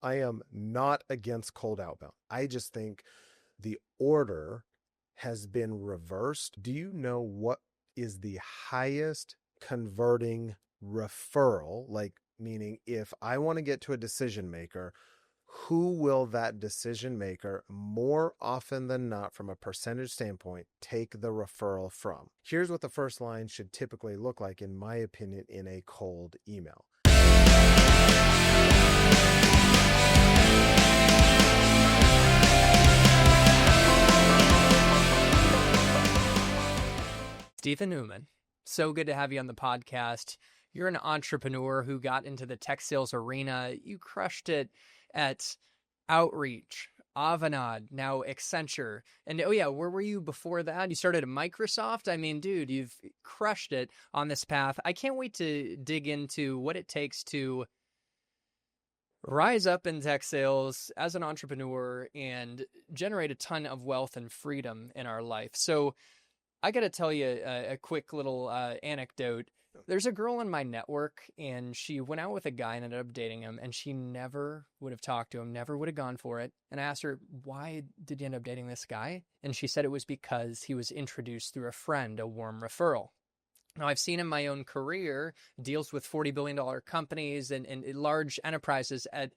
I am not against cold outbound. I just think the order has been reversed. Do you know what is the highest converting referral? Like, meaning if I want to get to a decision maker, who will that decision maker more often than not, from a percentage standpoint, take the referral from? Here's what the first line should typically look like, in my opinion, in a cold email. Stephen Newman, so good to have you on the podcast. You're an entrepreneur who got into the tech sales arena. You crushed it at Outreach, Avanade, now Accenture. And oh yeah, where were you before that? You started at Microsoft? I mean, dude, you've crushed it on this path. I can't wait to dig into what it takes to rise up in tech sales as an entrepreneur and generate a ton of wealth and freedom in our life. So I got to tell you a quick little anecdote. There's a girl in my network, and she went out with a guy and ended up dating him, and she never would have talked to him, never would have gone for it. And I asked her, why did you end up dating this guy? And she said it was because he was introduced through a friend, a warm referral. Now, I've seen in my own career deals with $40 billion companies and large enterprises. At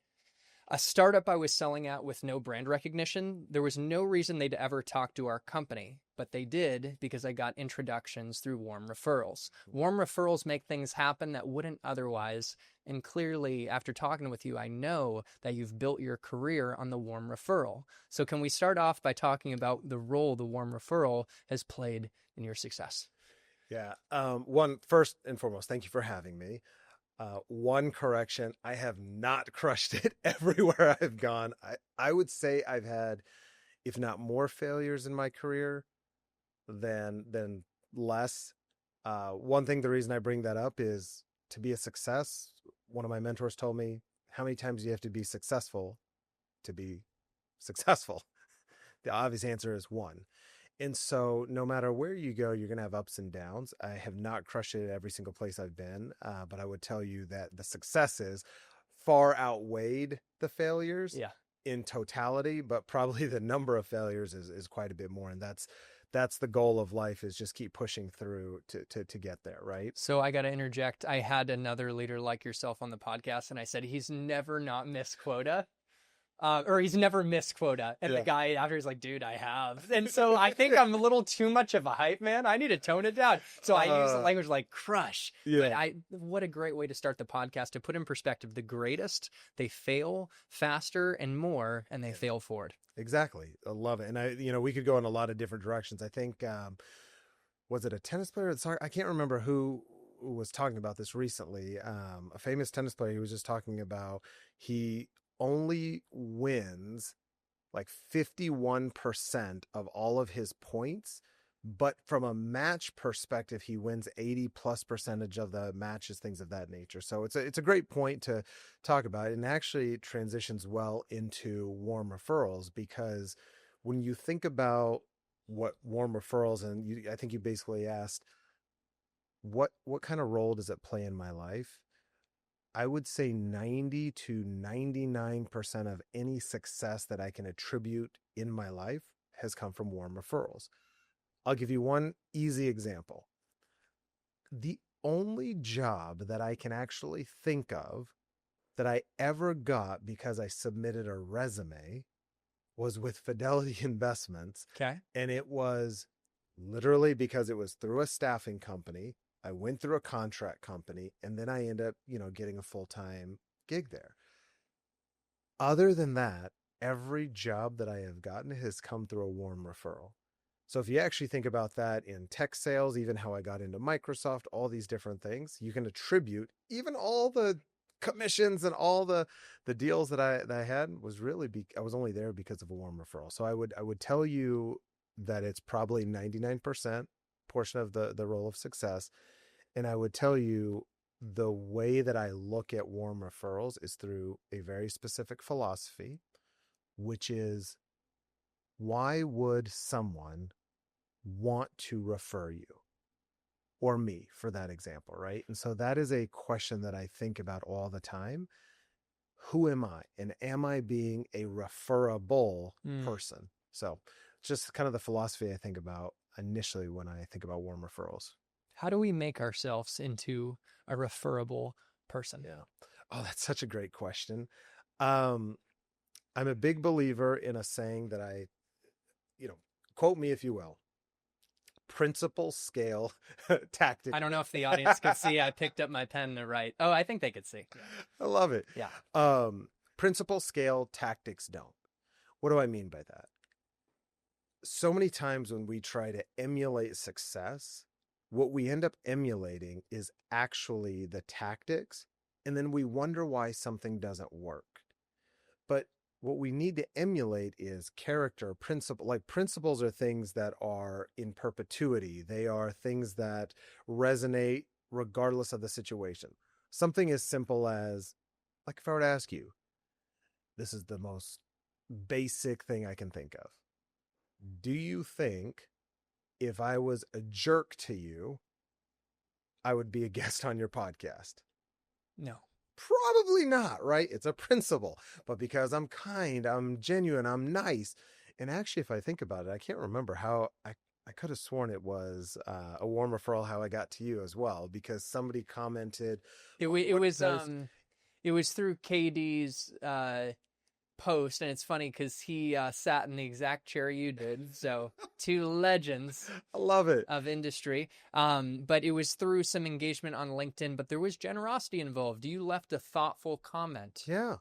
a startup I was selling at with no brand recognition, there was no reason they'd ever talk to our company, but they did because I got introductions through warm referrals. Warm referrals make things happen that wouldn't otherwise. And clearly, after talking with you, I know that you've built your career on the warm referral. So can we start off by talking about the role the warm referral has played in your success? Yeah. One, first and foremost, thank you for having me. One correction, I have not crushed it everywhere I've gone. I would say I've had, if not more failures in my career than less. One thing, the reason I bring that up is, to be a success, one of my mentors told me, how many times do you have to be successful to be successful? The obvious answer is one. And so no matter where you go, you're going to have ups and downs. I have not crushed it at every single place I've been, but I would tell you that the successes far outweighed the failures Yeah. in totality, but probably the number of failures is quite a bit more. And that's the goal of life, is just keep pushing through to get there, right? So I got to interject. I had another leader like yourself on the podcast, and I said, he's never not missed quota. Or he's never missed quota. And the guy after he's like, dude, I have. And so I think I'm a little too much of a hype man. I need to tone it down. So I use the language like crush. Yeah. But what a great way to start the podcast, to put in perspective, the greatest, they fail faster and more, and they fail forward. Exactly. I love it. And we could go in a lot of different directions. I think, was it a tennis player? Sorry, I can't remember who was talking about this recently. A famous tennis player, he was just talking about, he only wins like 51% of all of his points, but from a match perspective, he wins 80+% of the matches, things of that nature. So it's a great point to talk about, and actually transitions well into warm referrals, because when you think about what warm referrals, and I think you basically asked, what kind of role does it play in my life? I would say 90 to 99% of any success that I can attribute in my life has come from warm referrals. I'll give you one easy example. The only job that I can actually think of that I ever got because I submitted a resume was with Fidelity Investments. Okay. And it was literally because it was through a staffing company. I went through a contract company, and then I end up, getting a full-time gig there. Other than that, every job that I have gotten has come through a warm referral. So if you actually think about that in tech sales, even how I got into Microsoft, all these different things, you can attribute even all the commissions and all the deals that I had was really, I was only there because of a warm referral. So I would tell you that it's probably 99% portion of the role of success. And I would tell you, the way that I look at warm referrals is through a very specific philosophy, which is, why would someone want to refer you, or me, for that example, right? And so that is a question that I think about all the time. who am I? And am I being a referrable Mm. person? So just kind of the philosophy I think about initially when I think about warm referrals. How do we make ourselves into a referrable person? Yeah. Oh, that's such a great question. Um, I'm a big believer in a saying that quote me if you will, principle, scale, tactic. I don't know if the audience could see. I picked up my pen to write. Oh, I think they could see. I love it. Yeah. Principle, scale, tactics don't. What do I mean by that? So many times when we try to emulate success, what we end up emulating is actually the tactics, and then we wonder why something doesn't work. But what we need to emulate is character, principle. Like principles are things that are in perpetuity. They are things that resonate regardless of the situation. Something as simple as, like if I were to ask you, this is the most basic thing I can think of. Do you think if I was a jerk to you, I would be a guest on your podcast? No. Probably not, right? It's a principle. But because I'm kind, I'm genuine, I'm nice. And actually, if I think about it, I can't remember how I could have sworn it was a warm referral how I got to you as well, because somebody commented. It was through KD's post, and it's funny because he sat in the exact chair you did. So two legends. I love it. Of industry. But it was through some engagement on LinkedIn, but there was generosity involved. You left a thoughtful comment. Yeah.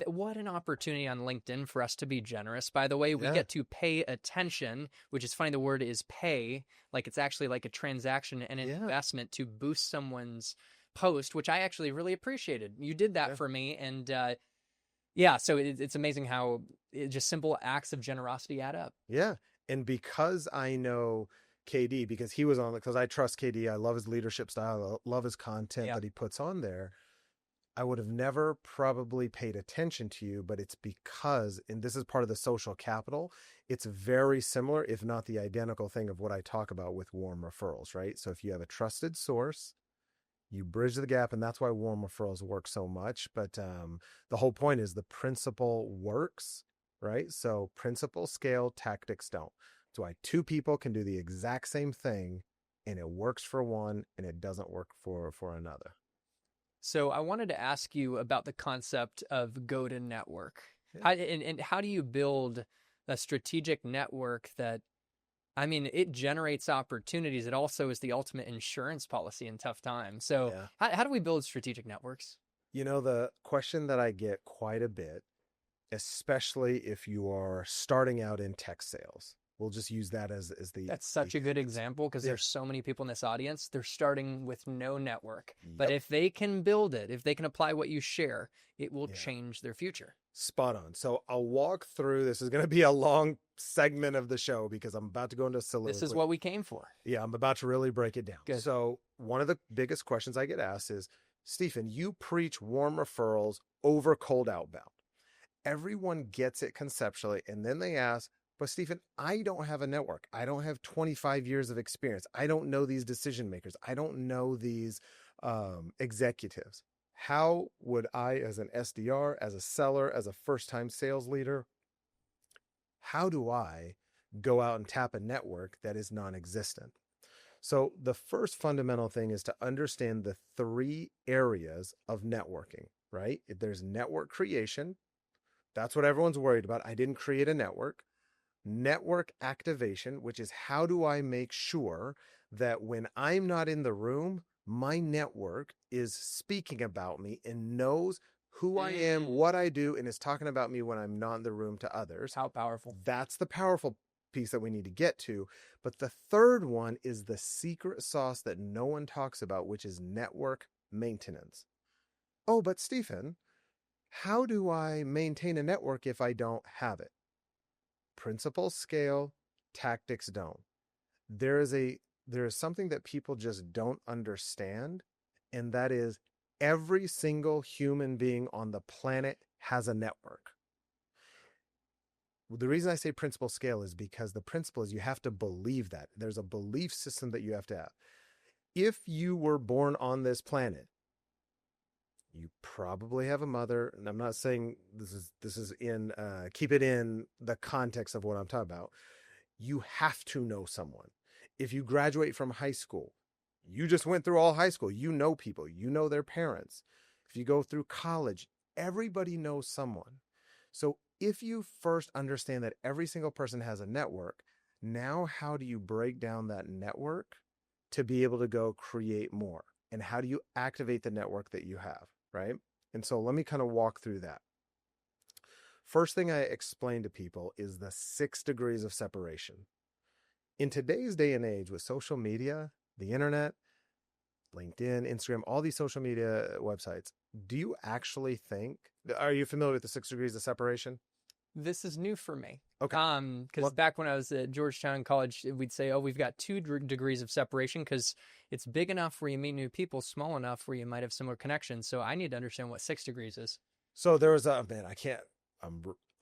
What an opportunity on LinkedIn for us to be generous. By the way, we get to pay attention, which is funny. The word is pay, like it's actually like a transaction and an investment to boost someone's post, which I actually really appreciated. You did that for me. And so it's amazing how just simple acts of generosity add up. Yeah. And because I know KD, because he was on, because I trust KD, I love his leadership style, I love his content that he puts on there. I would have never probably paid attention to you, but it's because, and this is part of the social capital, it's very similar, if not the identical thing of what I talk about with warm referrals, right? So if you have a trusted source, you bridge the gap, and that's why warm referrals work so much. But the whole point is the principle works, right? So principle, scale, tactics don't. That's why two people can do the exact same thing, and it works for one, and it doesn't work for another. So I wanted to ask you about the concept of go-to-network. And how do you build a strategic network that, I mean, it generates opportunities. It also is the ultimate insurance policy in tough times. So how do we build strategic networks? You know, the question that I get quite a bit, especially if you are starting out in tech sales. We'll just use that as the... That's such a good example because there's so many people in this audience. They're starting with no network. But if they can build it, if they can apply what you share, it will change their future. Spot on. So I'll walk through. This is going to be a long segment of the show because I'm about to go into soliloquy. This is what we came for. Yeah, I'm about to really break it down. Good. So one of the biggest questions I get asked is, Stephen, you preach warm referrals over cold outbound. Everyone gets it conceptually, and then they ask, but Stephen, I don't have a network. I don't have 25 years of experience. I don't know these decision makers. I don't know these executives. How would I, as an SDR, as a seller, as a first-time sales leader, how do I go out and tap a network that is non-existent? So the first fundamental thing is to understand the three areas of networking, right? There's network creation. That's what everyone's worried about. I didn't create a network. Network activation, which is how do I make sure that when I'm not in the room, my network is speaking about me and knows who I am, what I do, and is talking about me when I'm not in the room to others. How powerful. That's the powerful piece that we need to get to. But the third one is the secret sauce that no one talks about, which is network maintenance. Oh, but Stephen, how do I maintain a network if I don't have it? Principles scale, tactics don't. There is something that people just don't understand, and that is every single human being on the planet has a network. The reason I say principle scale is because the principle is you have to believe that. There's a belief system that you have to have. If you were born on this planet, You probably have a mother, and I'm not saying this is in keep it in the context of what I'm talking about. You have to know someone. If you graduate from high school, you just went through all high school. You know people, you know their parents. If you go through college, everybody knows someone. So if you first understand that every single person has a network, now how do you break down that network to be able to go create more? And how do you activate the network that you have, right? And so let me kind of walk through that. First thing I explain to people is the 6 degrees of separation. In today's day and age with social media, the internet, LinkedIn, Instagram, all these social media websites, do you actually think, are you familiar with the 6 degrees of separation? This is new for me. Okay. Because back when I was at Georgetown College, we'd say, oh, we've got 2 degrees of separation because it's big enough where you meet new people, small enough where you might have similar connections. So I need to understand what 6 degrees is. So there was man,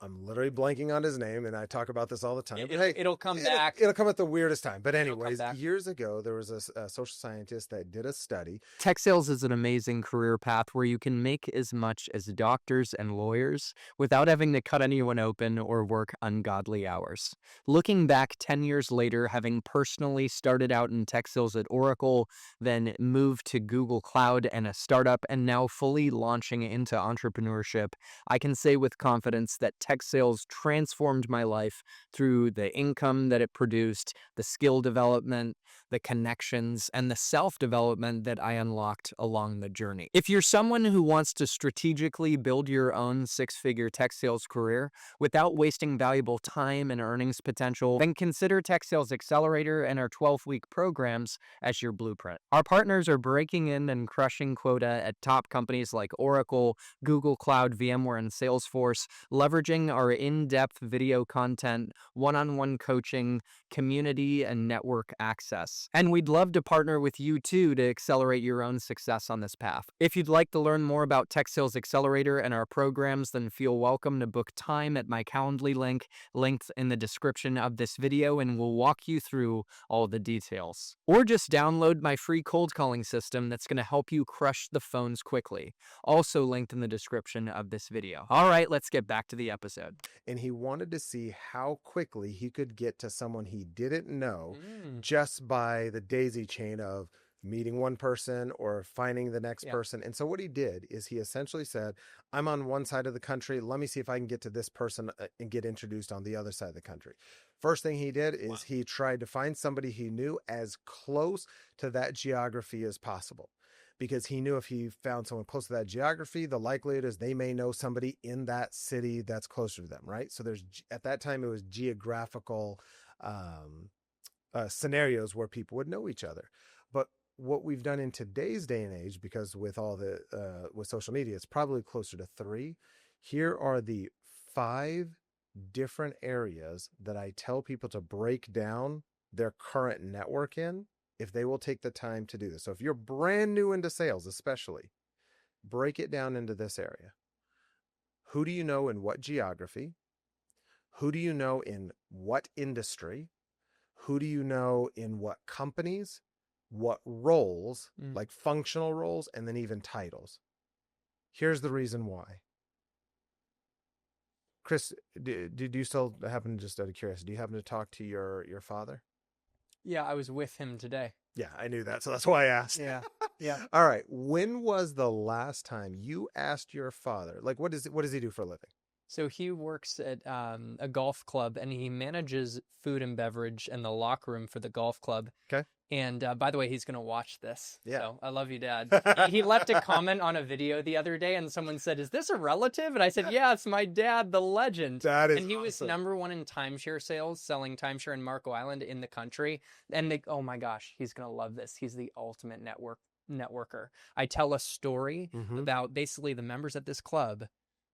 I'm literally blanking on his name, and I talk about this all the time. It'll come back. It'll come at the weirdest time. But anyways, years ago, there was a social scientist that did a study. Tech sales is an amazing career path where you can make as much as doctors and lawyers without having to cut anyone open or work ungodly hours. Looking back 10 years later, having personally started out in tech sales at Oracle, then moved to Google Cloud and a startup, and now fully launching into entrepreneurship, I can say with confidence that tech sales transformed my life through the income that it produced, the skill development, the connections, and the self-development that I unlocked along the journey. If you're someone who wants to strategically build your own 6-figure tech sales career without wasting valuable time and earnings potential, then consider Tech Sales Accelerator and our 12-week programs as your blueprint. Our partners are breaking in and crushing quota at top companies like Oracle, Google Cloud, VMware, and Salesforce, leveraging our in-depth video content, one-on-one coaching, community, and network access. And we'd love to partner with you too to accelerate your own success on this path. If you'd like to learn more about Tech Sales Accelerator and our programs, then feel welcome to book time at my Calendly link, linked in the description of this video, and we'll walk you through all the details. Or just download my free cold calling system that's going to help you crush the phones quickly, also linked in the description of this video. All right, let's get back to the episode. And he wanted to see how quickly he could get to someone he didn't know just by the daisy chain of meeting one person or finding the next person. And so what he did is he essentially said, I'm on one side of the country. Let me see if I can get to this person and get introduced on the other side of the country. First thing he did is he tried to find somebody he knew as close to that geography as possible, because he knew if he found someone close to that geography, the likelihood is they may know somebody in that city that's closer to them, right? So there's, at that time, it was geographical scenarios where people would know each other. But what we've done in today's day and age, because with all the with social media, it's probably closer to 3. Here are the 5 different areas that I tell people to break down their current network in, if they will take the time to do this. So if you're brand new into sales, especially, break it down into this area. Who do you know in what geography? Who do you know in what industry? Who do you know in what companies? What roles, like functional roles, and then even titles. Here's the reason why. Chris, do you still happen, just out of curiosity, do you happen to talk to your father? Yeah, I was with him today. Yeah, I knew that. So that's why I asked. Yeah. All right. When was the last time you asked your father, like, what does he do for a living? So he works at a golf club, and he manages food and beverage and the locker room for the golf club. Okay. And by the way, he's going to watch this. Yeah. So I love you, Dad. He left a comment on a video the other day, and someone said, is this a relative? And I said, yeah, it's my dad, the legend. That is And he was awesome. #1 in timeshare sales, selling timeshare in Marco Island in the country. And oh my gosh, he's going to love this. He's the ultimate networker. I tell a story about basically the members at this club.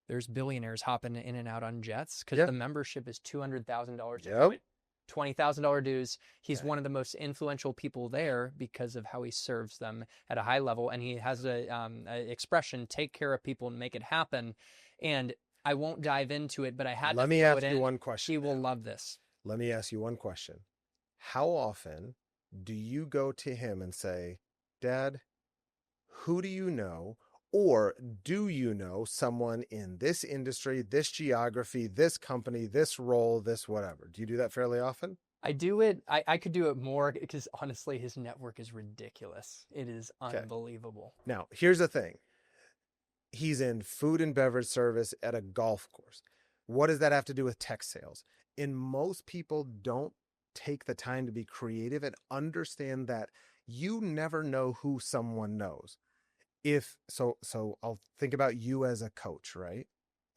There's billionaires hopping in and out on jets because the membership is $200,000. Yep. $20,000 dues. He's one of the most influential people there because of how he serves them at a high level. And he has a expression, take care of people and make it happen. And I won't dive into it, but I had to Let me ask you one question. He will love this. Let me ask you one question. How often do you go to him and say, Dad, who do you know? Or do you know someone in this industry, this geography, this company, this role, this whatever? Do you do that fairly often? I do it. I could do it more because honestly, his network is ridiculous. It is Okay. unbelievable. Now, here's the thing. He's in food and beverage service at a golf course. What does that have to do with tech sales? And most people don't take the time to be creative and understand that you never know who someone knows. If so, I'll think about you as a coach, right?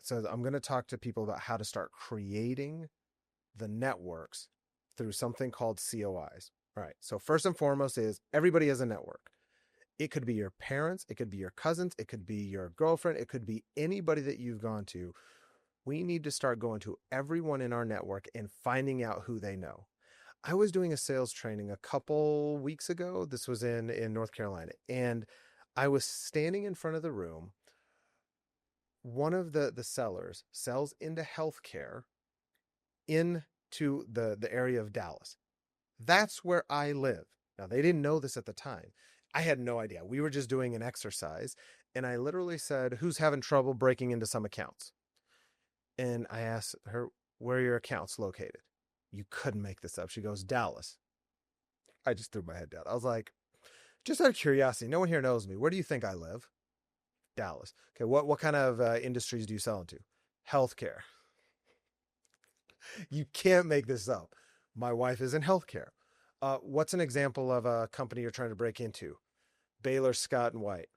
So I'm going to talk to people about how to start creating the networks through something called COIs. All right. So first and foremost is everybody has a network. It could be your parents, it could be your cousins, it could be your girlfriend, it could be anybody that you've gone to. We need to start going to everyone in our network and finding out who they know. I was doing a sales training a couple weeks ago. This was in North Carolina, and I was standing in front of the room. One of the sellers sells into healthcare into the area of Dallas. That's where I live. Now, they didn't know this at the time. I had no idea. We were just doing an exercise, and I literally said, who's having trouble breaking into some accounts? And I asked her, where are your accounts located? You couldn't make this up. She goes, Dallas. I just threw my head down. I was like, just out of curiosity, no one here knows me. Where do you think I live? Dallas. Okay, what kind of industries do you sell into? Healthcare. You can't make this up. My wife is in healthcare. What's an example of a company you're trying to break into? Baylor Scott and White.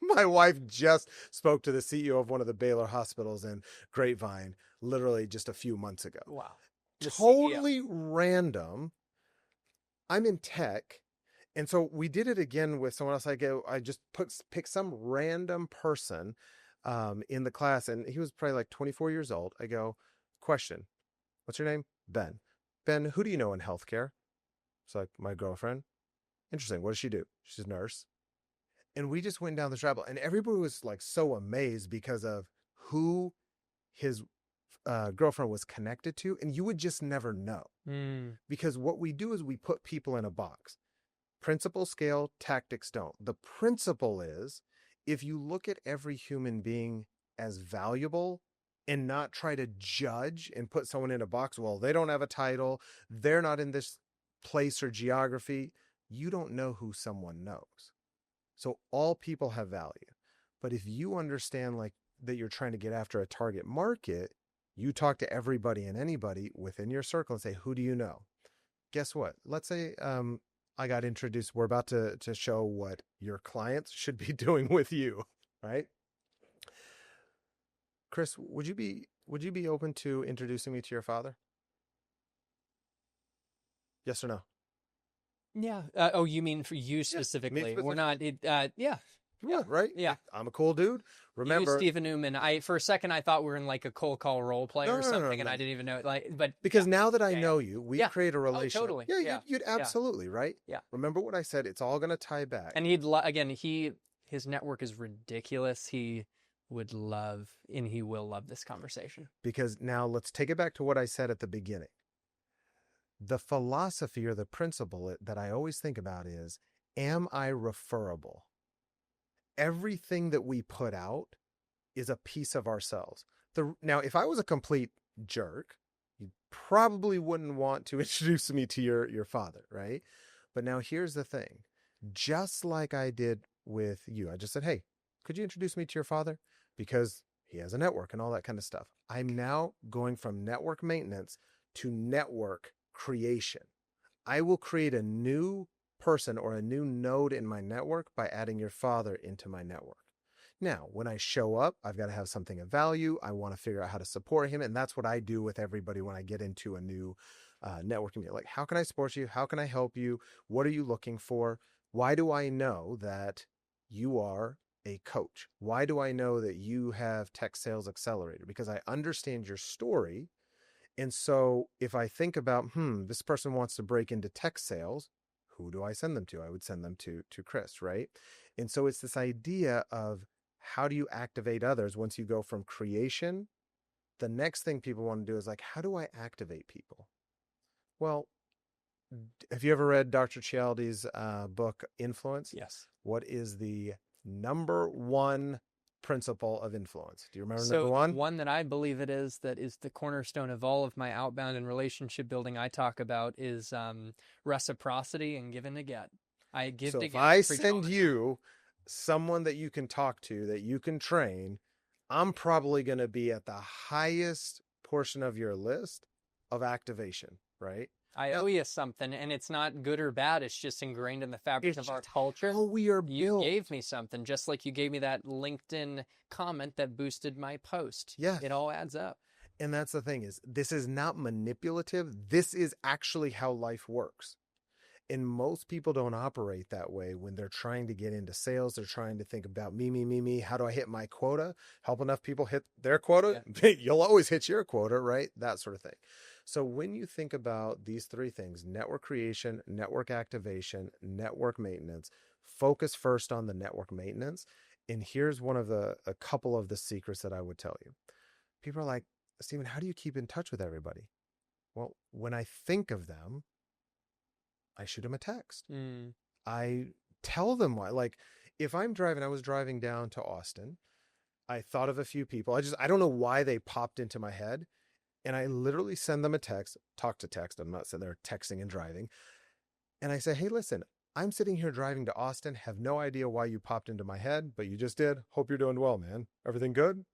My wife just spoke to the CEO of one of the Baylor hospitals in Grapevine, literally just a few months ago. Wow. Totally random. I'm in tech. And so we did it again with someone else. I just pick some random person in the class, and he was probably like 24 years old. I go, question, what's your name? Ben. Ben, who do you know in healthcare? It's like, my girlfriend. Interesting. What does she do? She's a nurse. And we just went down this rabbit hole, and everybody was like so amazed because of who his girlfriend was connected to. And you would just never know. Because what we do is we put people in a box. Principles scale, tactics don't. The principle is if you look at every human being as valuable and not try to judge and put someone in a box, well, they don't have a title, they're not in this place or geography, you don't know who someone knows. So all people have value. But if you understand like that you're trying to get after a target market, you talk to everybody and anybody within your circle and say, who do you know? Guess what? Let's say I got introduced. We're about to show what your clients should be doing with you, right? Chris, would you be open to introducing me to your father? Yes or no? Yeah. You mean for you specifically? We're not. Yeah. Yeah, right? Yeah. I'm a cool dude. Remember, you, Stephen Newman. For a second I thought we were in like a cold call role play or something, and no. I didn't even know it. Like, but because now that I know you, we create a Oh, relationship. totally. Yeah, you'd absolutely, right? Yeah. Remember what I said? It's all going to tie back. And his network is ridiculous. He would love, and he will love this conversation. Because now let's take it back to what I said at the beginning. The philosophy or the principle that I always think about is, am I referrable? Everything that we put out is a piece of ourselves. Now, if I was a complete jerk, you probably wouldn't want to introduce me to your father, right? But now here's the thing. Just like I did with you, I just said, hey, could you introduce me to your father? Because he has a network and all that kind of stuff. I'm now going from network maintenance to network creation. I will create a new person or a new node in my network by adding your father into my network. Now, when I show up, I've got to have something of value. I want to figure out how to support him. And that's what I do with everybody when I get into a new networking meeting. Like, how can I support you? How can I help you? What are you looking for? Why do I know that you are a coach? Why do I know that you have Tech Sales Accelerator? Because I understand your story. And so if I think about, this person wants to break into tech sales, who do I send them to? I would send them to Chris, right? And so it's this idea of how do you activate others once you go from creation? The next thing people want to do is like, how do I activate people? Well, have you ever read Dr. Cialdi's book, Influence? Yes. What is the number one principle of influence? Do you remember So number the one? one that I believe it is, that is the cornerstone of all of my outbound and relationship building I talk about, is reciprocity and giving to get. I give So to if get. I Preach all send the time. you someone that you can talk to, that you can train, I'm probably going to be at the highest portion of your list of activation, right? I Now, owe you something, and it's not good or bad. It's just ingrained in the fabric it's of our just culture. how we are You built. gave me something, just like you gave me that LinkedIn comment that boosted my post. Yes. It all adds up. And that's the thing, is this is not manipulative. This is actually how life works. And most people don't operate that way when they're trying to get into sales. They're trying to think about me. How do I hit my quota? Help enough people hit their quota. Yeah. You'll always hit your quota, right? That sort of thing. So when you think about these three things, network creation, network activation, network maintenance, focus first on the network maintenance. And here's a couple of the secrets that I would tell you. People are like, Stephen, how do you keep in touch with everybody? Well, when I think of them, I shoot them a text. I tell them why. Like, if I'm driving, I was driving down to Austin. I thought of a few people. I don't know why they popped into my head. And I literally send them a text, talk to text. I'm not sitting there texting and driving. And I say, hey, listen, I'm sitting here driving to Austin. Have no idea why you popped into my head, but you just did. Hope you're doing well, man. Everything good?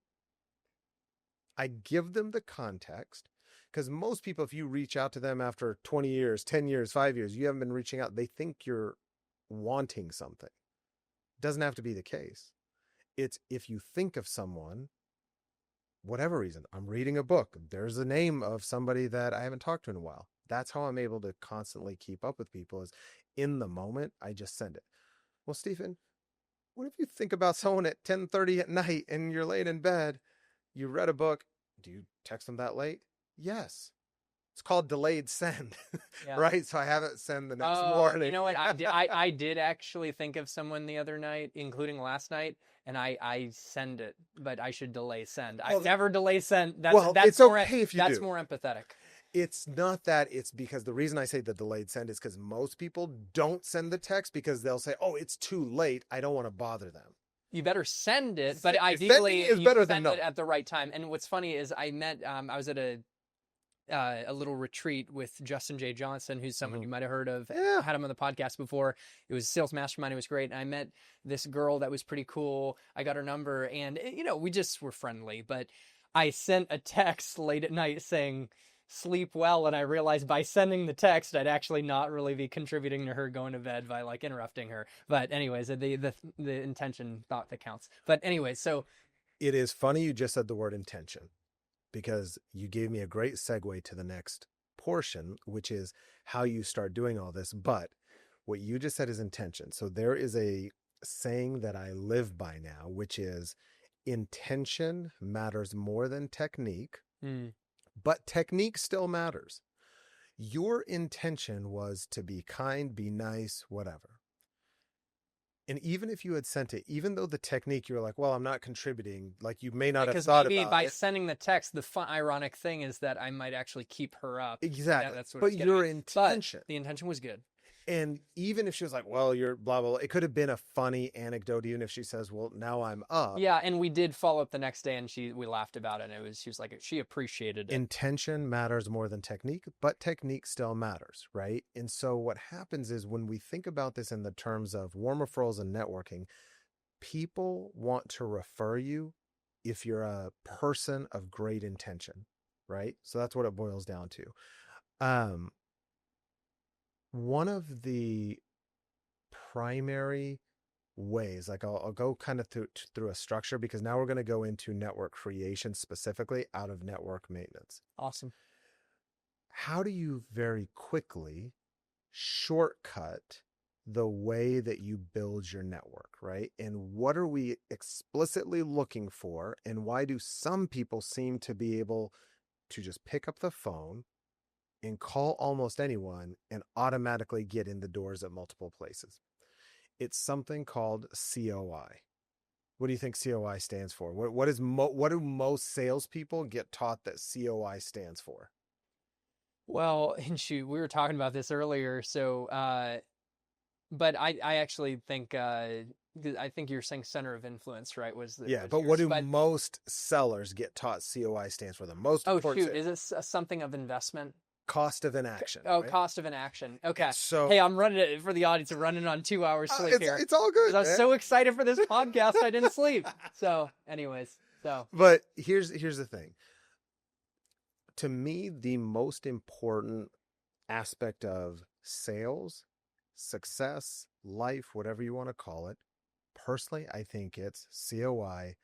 I give them the context, because most people, if you reach out to them after 20 years, 10 years, 5 years, you haven't been reaching out, they think you're wanting something. Doesn't have to be the case. It's if you think of someone, whatever reason, I'm reading a book, there's a name of somebody that I haven't talked to in a while. That's how I'm able to constantly keep up with people, is in the moment, I just send it. Well, Stephen, what if you think about someone at 10:30 at night and you're laying in bed, you read a book, do you text them that late? Yes. It's called delayed send, Yeah. right? So I have it send the next Oh, morning. you know what? I did actually think of someone the other night, including last night, and I send it, but I should delay send. I never delay send. That's it's more, okay if you that's do. more empathetic. It's not that. It's because the reason I say the delayed send is because most people don't send the text because they'll say, oh, it's too late. I don't want to bother them. You better send it, but Sending ideally is you better than send no. it at the right time. And what's funny is I was at a little retreat with Justin J. Johnson, who's someone you might have heard of. Yeah. I had him on the podcast before. It was Sales Mastermind. It was great. And I met this girl that was pretty cool. I got her number, and we just were friendly. But I sent a text late at night saying, sleep well, and I realized by sending the text I'd actually not really be contributing to her going to bed by like interrupting her. But anyways, the intention thought that counts. But anyway, so it is funny you just said the word intention, because you gave me a great segue to the next portion, which is how you start doing all this. But what you just said is intention. So there is a saying that I live by now, which is intention matters more than technique. But technique still matters. Your intention was to be kind, be nice, whatever. And even if you had sent it, even though the technique, you were like, well, I'm not contributing, like you may not have thought about by it. sending the text, the fun, ironic thing is that I might actually keep her up. Exactly. That's what but your at. intention. But the intention was good. And even if she was like, well, you're blah, blah, blah, it could have been a funny anecdote, even if she says, well, now I'm up. Yeah, and we did follow up the next day, and we laughed about it, and she was like, she appreciated it. Intention matters more than technique, but technique still matters, right? And so what happens is when we think about this in the terms of warm referrals and networking, people want to refer you if you're a person of great intention, right? So that's what it boils down to. One of the primary ways, like I'll go kind of through a structure, because now we're going to go into network creation specifically out of network maintenance. Awesome. How do you very quickly shortcut the way that you build your network, right? And what are we explicitly looking for? And why do some people seem to be able to just pick up the phone and call almost anyone and automatically get in the doors at multiple places? It's something called COI. What do you think COI stands for? What do most salespeople get taught that COI stands for? Well, and shoot, we were talking about this earlier. So, but I actually think I think you're saying center of influence, right? Was But what do but, most sellers get taught COI stands for? The most oh important shoot, is it something of investment? cost of inaction. Oh, right? cost of inaction. Okay. So Hey, I'm running it for the audience. I'm running on 2 hours sleep here. it's all good. I was man. so excited for this podcast, I didn't sleep. So, anyways, But here's the thing. To me, the most important aspect of sales, success, life, whatever you want to call it, personally, I think it's COI,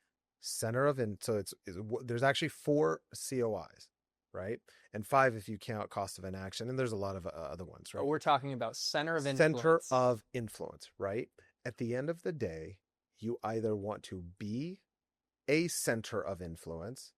center of so it's there's actually 4 COIs, right? And 5 if you count cost of inaction, and there's a lot of other ones, right? we're talking about center of influence. Center of influence, right? At the end of the day, you either want to be a center of influence,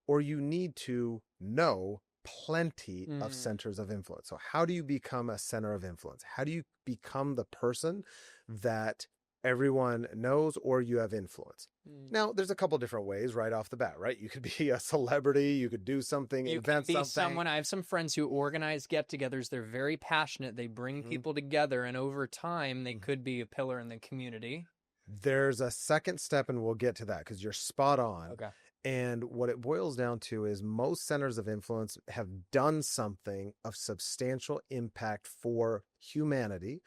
or you need to know plenty of centers of influence. So how do you become a center of influence? How do you become the person that everyone knows or you have influence? Now, there's a couple different ways right off the bat, right? You could be a celebrity, you could do something, You invent can be something. someone. I have some friends who organize get-togethers. They're very passionate. They bring people together, and over time, they could be a pillar in the community. There's a second step, and we'll get to that because you're spot on. Okay. And what it boils down to is most centers of influence have done something of substantial impact for humanity.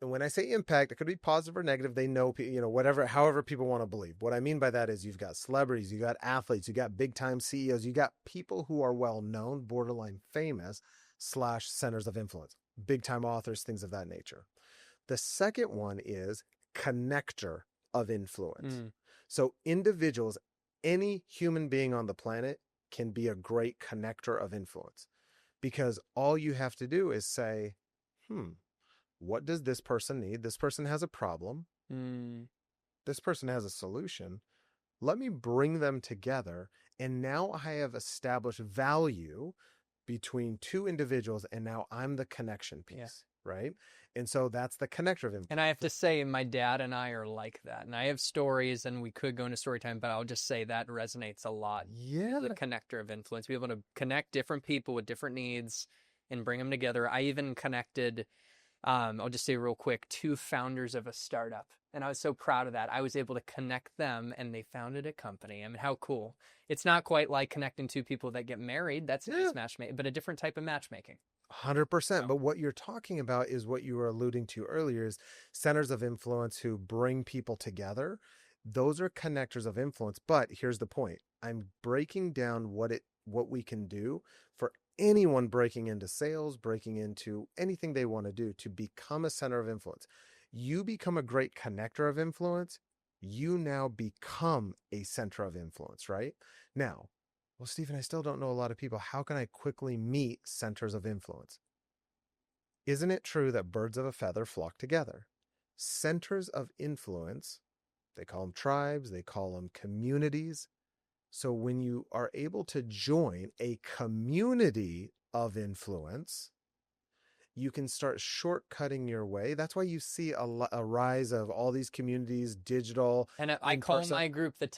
And when I say impact, it could be positive or negative. They know, whatever, however people want to believe. What I mean by that is you've got celebrities, you got athletes, you got big time CEOs, you got people who are well known, borderline famous / centers of influence, big time authors, things of that nature. The second one is connector of influence. So individuals, any human being on the planet can be a great connector of influence, because all you have to do is say, what does this person need? This person has a problem. This person has a solution. Let me bring them together. And now I have established value between 2 individuals, and now I'm the connection piece, right? And so that's the connector of influence. And I have to say, my dad and I are like that. And I have stories, and we could go into story time, but I'll just say that resonates a lot. Yeah. The connector of influence, be able to connect different people with different needs and bring them together. I even connected, I'll just say real quick, 2 founders of a startup. And I was so proud of that. I was able to connect them, and they founded a company. I mean, how cool. It's not quite like connecting 2 people that get married. That's nice matchmaking, but a different type of matchmaking. 100%. But what you're talking about is what you were alluding to earlier, is centers of influence who bring people together. Those are connectors of influence. But here's the point. I'm breaking down what we can do for anyone breaking into sales, breaking into anything they want to do to become a center of influence. You become a great connector of influence. You now become a center of influence, right? Now, well, Stephen, I still don't know a lot of people. How can I quickly meet centers of influence? Isn't it true that birds of a feather flock together? Centers of influence, they call them tribes, they call them communities. So when you are able to join a community of influence, you can start shortcutting your way. That's why you see a rise of all these communities, digital. And I call my group the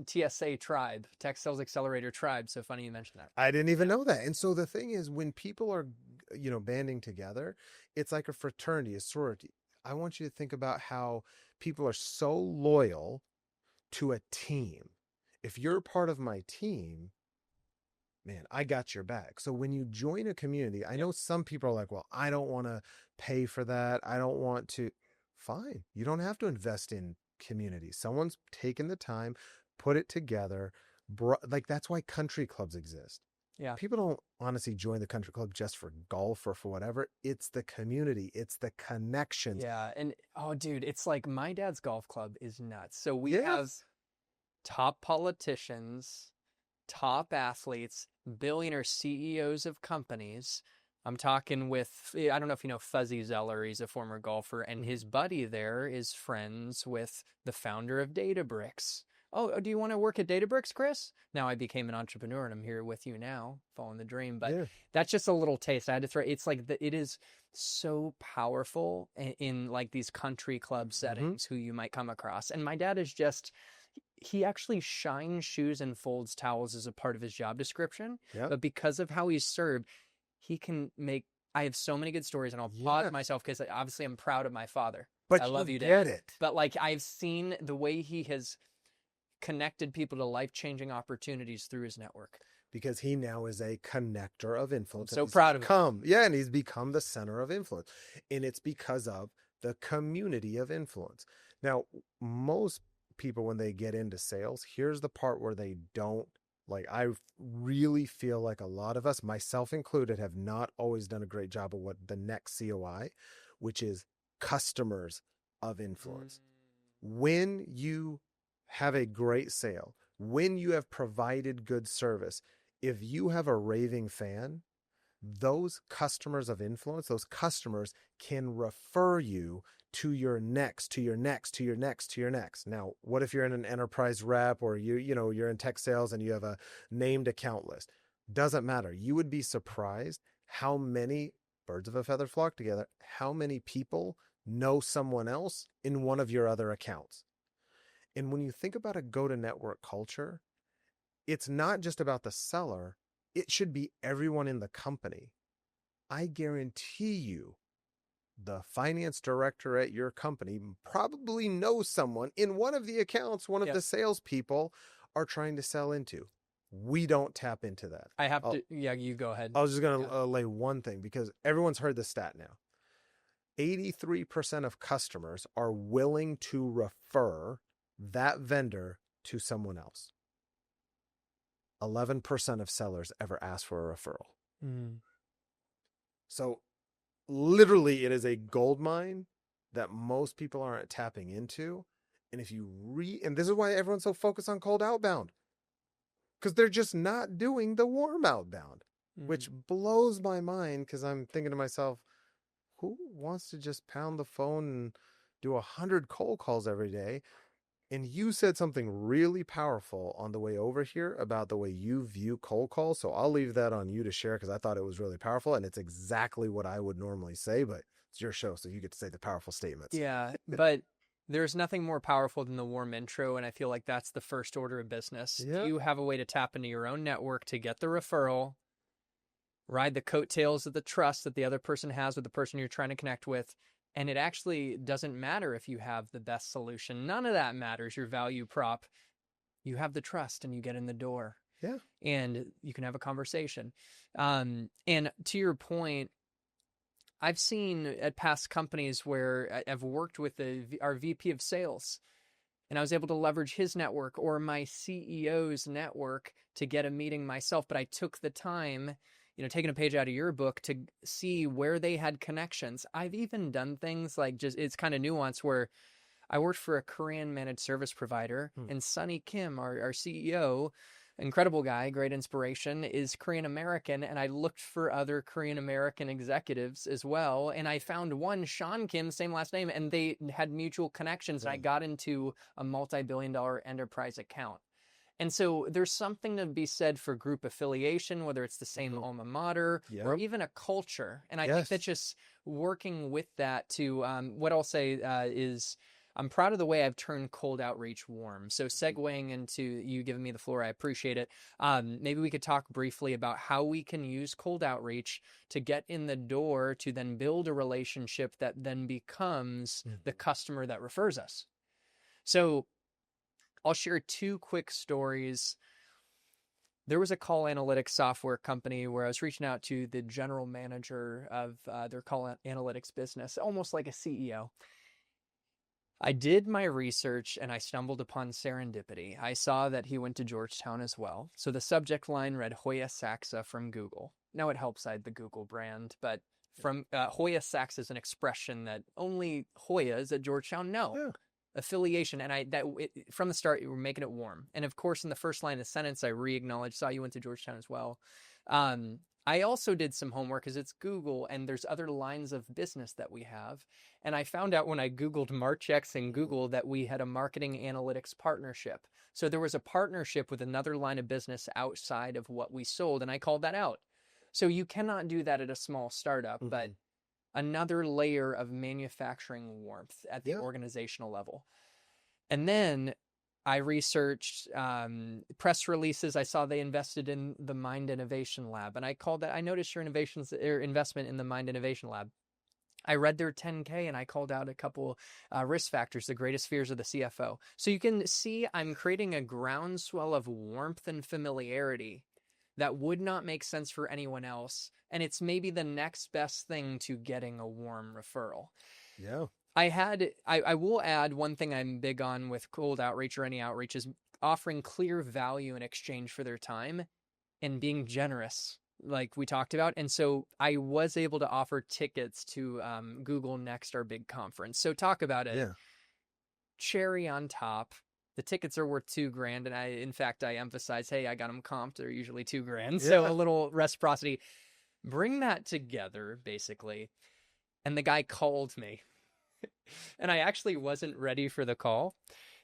TSA tribe, Tech Sales Accelerator tribe. So funny you mentioned that. I didn't even know that. And so the thing is, when people are, banding together, it's like a fraternity, a sorority. I want you to think about how people are so loyal to a team. If you're part of my team, man, I got your back. So when you join a community, I know some people are like, well, I don't want to pay for that. I don't want to. Fine. You don't have to invest in community. Someone's taken the time, put it together. Like, that's why country clubs exist. Yeah. People don't honestly join the country club just for golf or for whatever. It's the community. It's the connections. Yeah. And oh, dude, it's like my dad's golf club is nuts. So we have top politicians, top athletes, billionaire CEOs of companies. I'm talking with, I don't know if you know Fuzzy Zeller. He's a former golfer, and his buddy there is friends with the founder of Databricks. Oh, do you want to work at Databricks, Chris? Now I became an entrepreneur, and I'm here with you now, following the dream. But that's just a little taste. I had to throw. It's like it is so powerful in like these country club settings who you might come across. And my dad is just. He actually shines shoes and folds towels as a part of his job description. Yep. But because of how he's served, he can make, I have so many good stories, and I'll applaud myself because obviously I'm proud of my father. But I love you, get Dan. it. But like, I've seen the way he has connected people to life-changing opportunities through his network. Because he now is a connector of influence. I'm so proud of him. Yeah, and he's become the center of influence. And it's because of the community of influence. Now, most people, when they get into sales, here's the part where they don't, like, I really feel like a lot of us, myself included, have not always done a great job of what the next COI, which is customers of influence. When you have a great sale, when you have provided good service, if you have a raving fan, those customers of influence, those customers can refer you to your next, to your next, to your next, to your next. Now, what if you're in an enterprise rep, or you're in tech sales and you have a named account list? Doesn't matter. You would be surprised how many birds of a feather flock together, how many people know someone else in one of your other accounts. And when you think about a go-to-network culture, it's not just about the seller. It should be everyone in the company. I guarantee you, the finance director at your company probably knows someone in one of the accounts one of the salespeople are trying to sell into. We don't tap into that. I have to, you go ahead. I was just going to lay one thing, because everyone's heard the stat now. 83% of customers are willing to refer that vendor to someone else. 11% of sellers ever ask for a referral. So literally, it is a gold mine that most people aren't tapping into. And if you and this is why everyone's so focused on cold outbound, because they're just not doing the warm outbound, which blows my mind, because I'm thinking to myself, who wants to just pound the phone and do 100 cold calls every day? And you said something really powerful on the way over here about the way you view cold calls. So I'll leave that on you to share, because I thought it was really powerful, and it's exactly what I would normally say, but it's your show, so you get to say the powerful statements. Yeah, but there's nothing more powerful than the warm intro, and I feel like that's the first order of business. Yeah. You have a way to tap into your own network to get the referral, ride the coattails of the trust that the other person has with the person you're trying to connect with. And it actually doesn't matter if you have the best solution. None of that matters, your value prop. You have the trust and you get in the door. Yeah. And you can have a conversation. And to your point, I've seen at past companies where I've worked with our VP of sales, and I was able to leverage his network or my CEO's network to get a meeting myself. But I took the time, taking a page out of your book, to see where they had connections. I've even done things like, it's kind of nuanced, where I worked for a Korean managed service provider, and Sunny Kim, our CEO, incredible guy, great inspiration, is Korean American. And I looked for other Korean American executives as well. And I found one, Sean Kim, same last name, and they had mutual connections. And I got into a multi-billion-dollar enterprise account. And so there's something to be said for group affiliation, whether it's the same alma mater or even a culture. And I think that just working with that to, what I'll say is, I'm proud of the way I've turned cold outreach warm. So segueing into you giving me the floor, I appreciate it. Maybe we could talk briefly about how we can use cold outreach to get in the door to then build a relationship that then becomes the customer that refers us. So I'll share two quick stories. There was a call analytics software company where I was reaching out to the general manager of their call analytics business, almost like a CEO. I did my research and I stumbled upon serendipity. I saw that he went to Georgetown as well. So the subject line read Hoya Saxa from Google. Now it helps I had the Google brand, but from Hoya Saxa is an expression that only Hoyas at Georgetown know. Yeah. Affiliation. And from the start, you were making it warm. And of course, in the first line of the sentence, I re-acknowledged, saw you went to Georgetown as well. I also did some homework, because it's Google and there's other lines of business that we have. And I found out when I Googled Marchex in Google that we had a marketing analytics partnership. So there was a partnership with another line of business outside of what we sold, and I called that out. So you cannot do that at a small startup, but another layer of manufacturing warmth at the organizational level. And then I researched press releases. I saw they invested in the Mind Innovation Lab, and I called that. I noticed your investment in the Mind Innovation Lab. I read their 10K and I called out a couple risk factors, the greatest fears of the CFO. So you can see I'm creating a groundswell of warmth and familiarity that would not make sense for anyone else. And it's maybe the next best thing to getting a warm referral. Yeah. I will add one thing I'm big on with cold outreach or any outreach is offering clear value in exchange for their time and being generous, like we talked about. And so I was able to offer tickets to Google Next, our big conference. So talk about it. Yeah. Cherry on top. The tickets are worth $2,000. And in fact, I emphasize, hey, I got them comped. They're usually $2,000. So Yeah. a little reciprocity. Bring that together, basically. And the guy called me. And I actually wasn't ready for the call.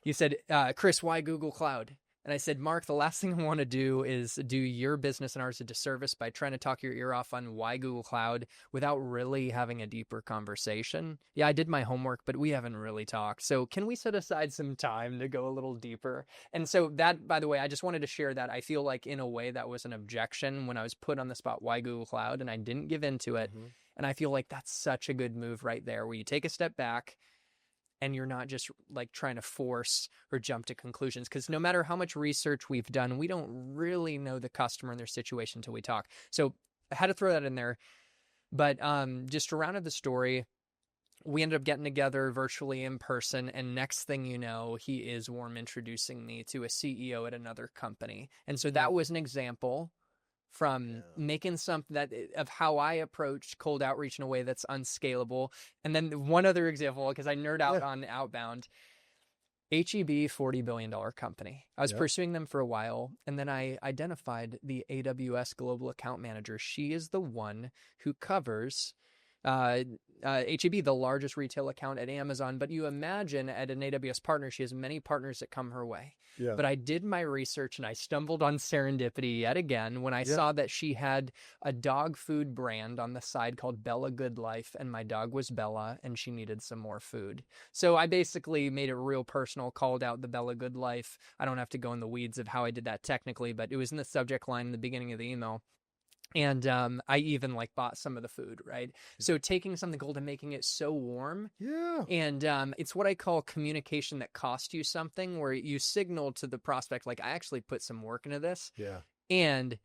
He said, Chris, why Google Cloud? And I said, Mark, the last thing I want to do is do your business and ours a disservice by trying to talk your ear off on why Google Cloud without really having a deeper conversation. Yeah, I did my homework, but we haven't really talked. So can we set aside some time to go a little deeper? And so that, by the way, I just wanted to share that. I feel like in a way that was an objection when I was put on the spot, why Google Cloud? And I didn't give into it. Mm-hmm. And I feel like that's such a good move right there where you take a step back and you're not just like trying to force or jump to conclusions. Because no matter how much research we've done, we don't really know the customer and their situation until we talk. So I had to throw that in there. But just to round up the story, we ended up getting together virtually in person. And next thing you know, he is warm introducing me to a CEO at another company. And so that was an example from making something that of how I approached cold outreach in a way that's unscalable. And then one other example, because I nerd out on Outbound, HEB, $40 billion company. I was pursuing them for a while, and then I identified the AWS global account manager. She is the one who covers HEB, the largest retail account at Amazon. But you imagine at an AWS partner, she has many partners that come her way. Yeah. But I did my research and I stumbled on serendipity yet again when I saw that she had a dog food brand on the side called Bella Good Life, and my dog was Bella and she needed some more food. So I basically made it real personal, called out the Bella Good Life. I don't have to go in the weeds of how I did that technically, but it was in the subject line in the beginning of the email. And I even like bought some of the food, right? So taking something cold and making it so warm. Yeah. And it's what I call communication that costs you something, where you signal to the prospect, like, I actually put some work into this. Yeah. And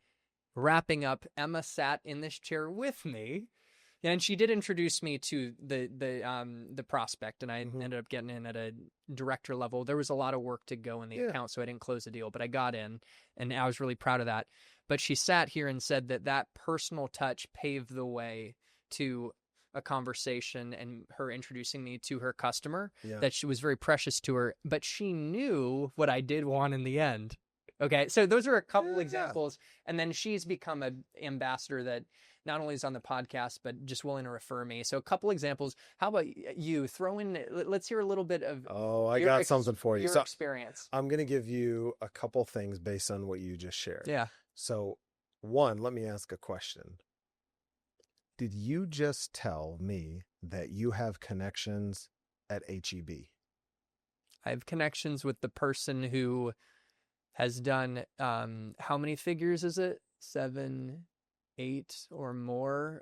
wrapping up, Emma sat in this chair with me. And she did introduce me to the prospect, and I ended up getting in at a director level. There was a lot of work to go in the account, so I didn't close the deal, but I got in, and I was really proud of that. But she sat here and said that personal touch paved the way to a conversation and her introducing me to her customer that she was very precious to her, but she knew what I did want in the end. Okay, so those are a couple examples, and then she's become an ambassador that not only is on the podcast, but just willing to refer me. So a couple examples. How about you? Throw in, let's hear a little bit of I got something for you. Your experience. I'm going to give you a couple things based on what you just shared. Yeah. So one, let me ask a question. Did you just tell me that you have connections at HEB? I have connections with the person who has done, how many figures is it? 7, 8 or more,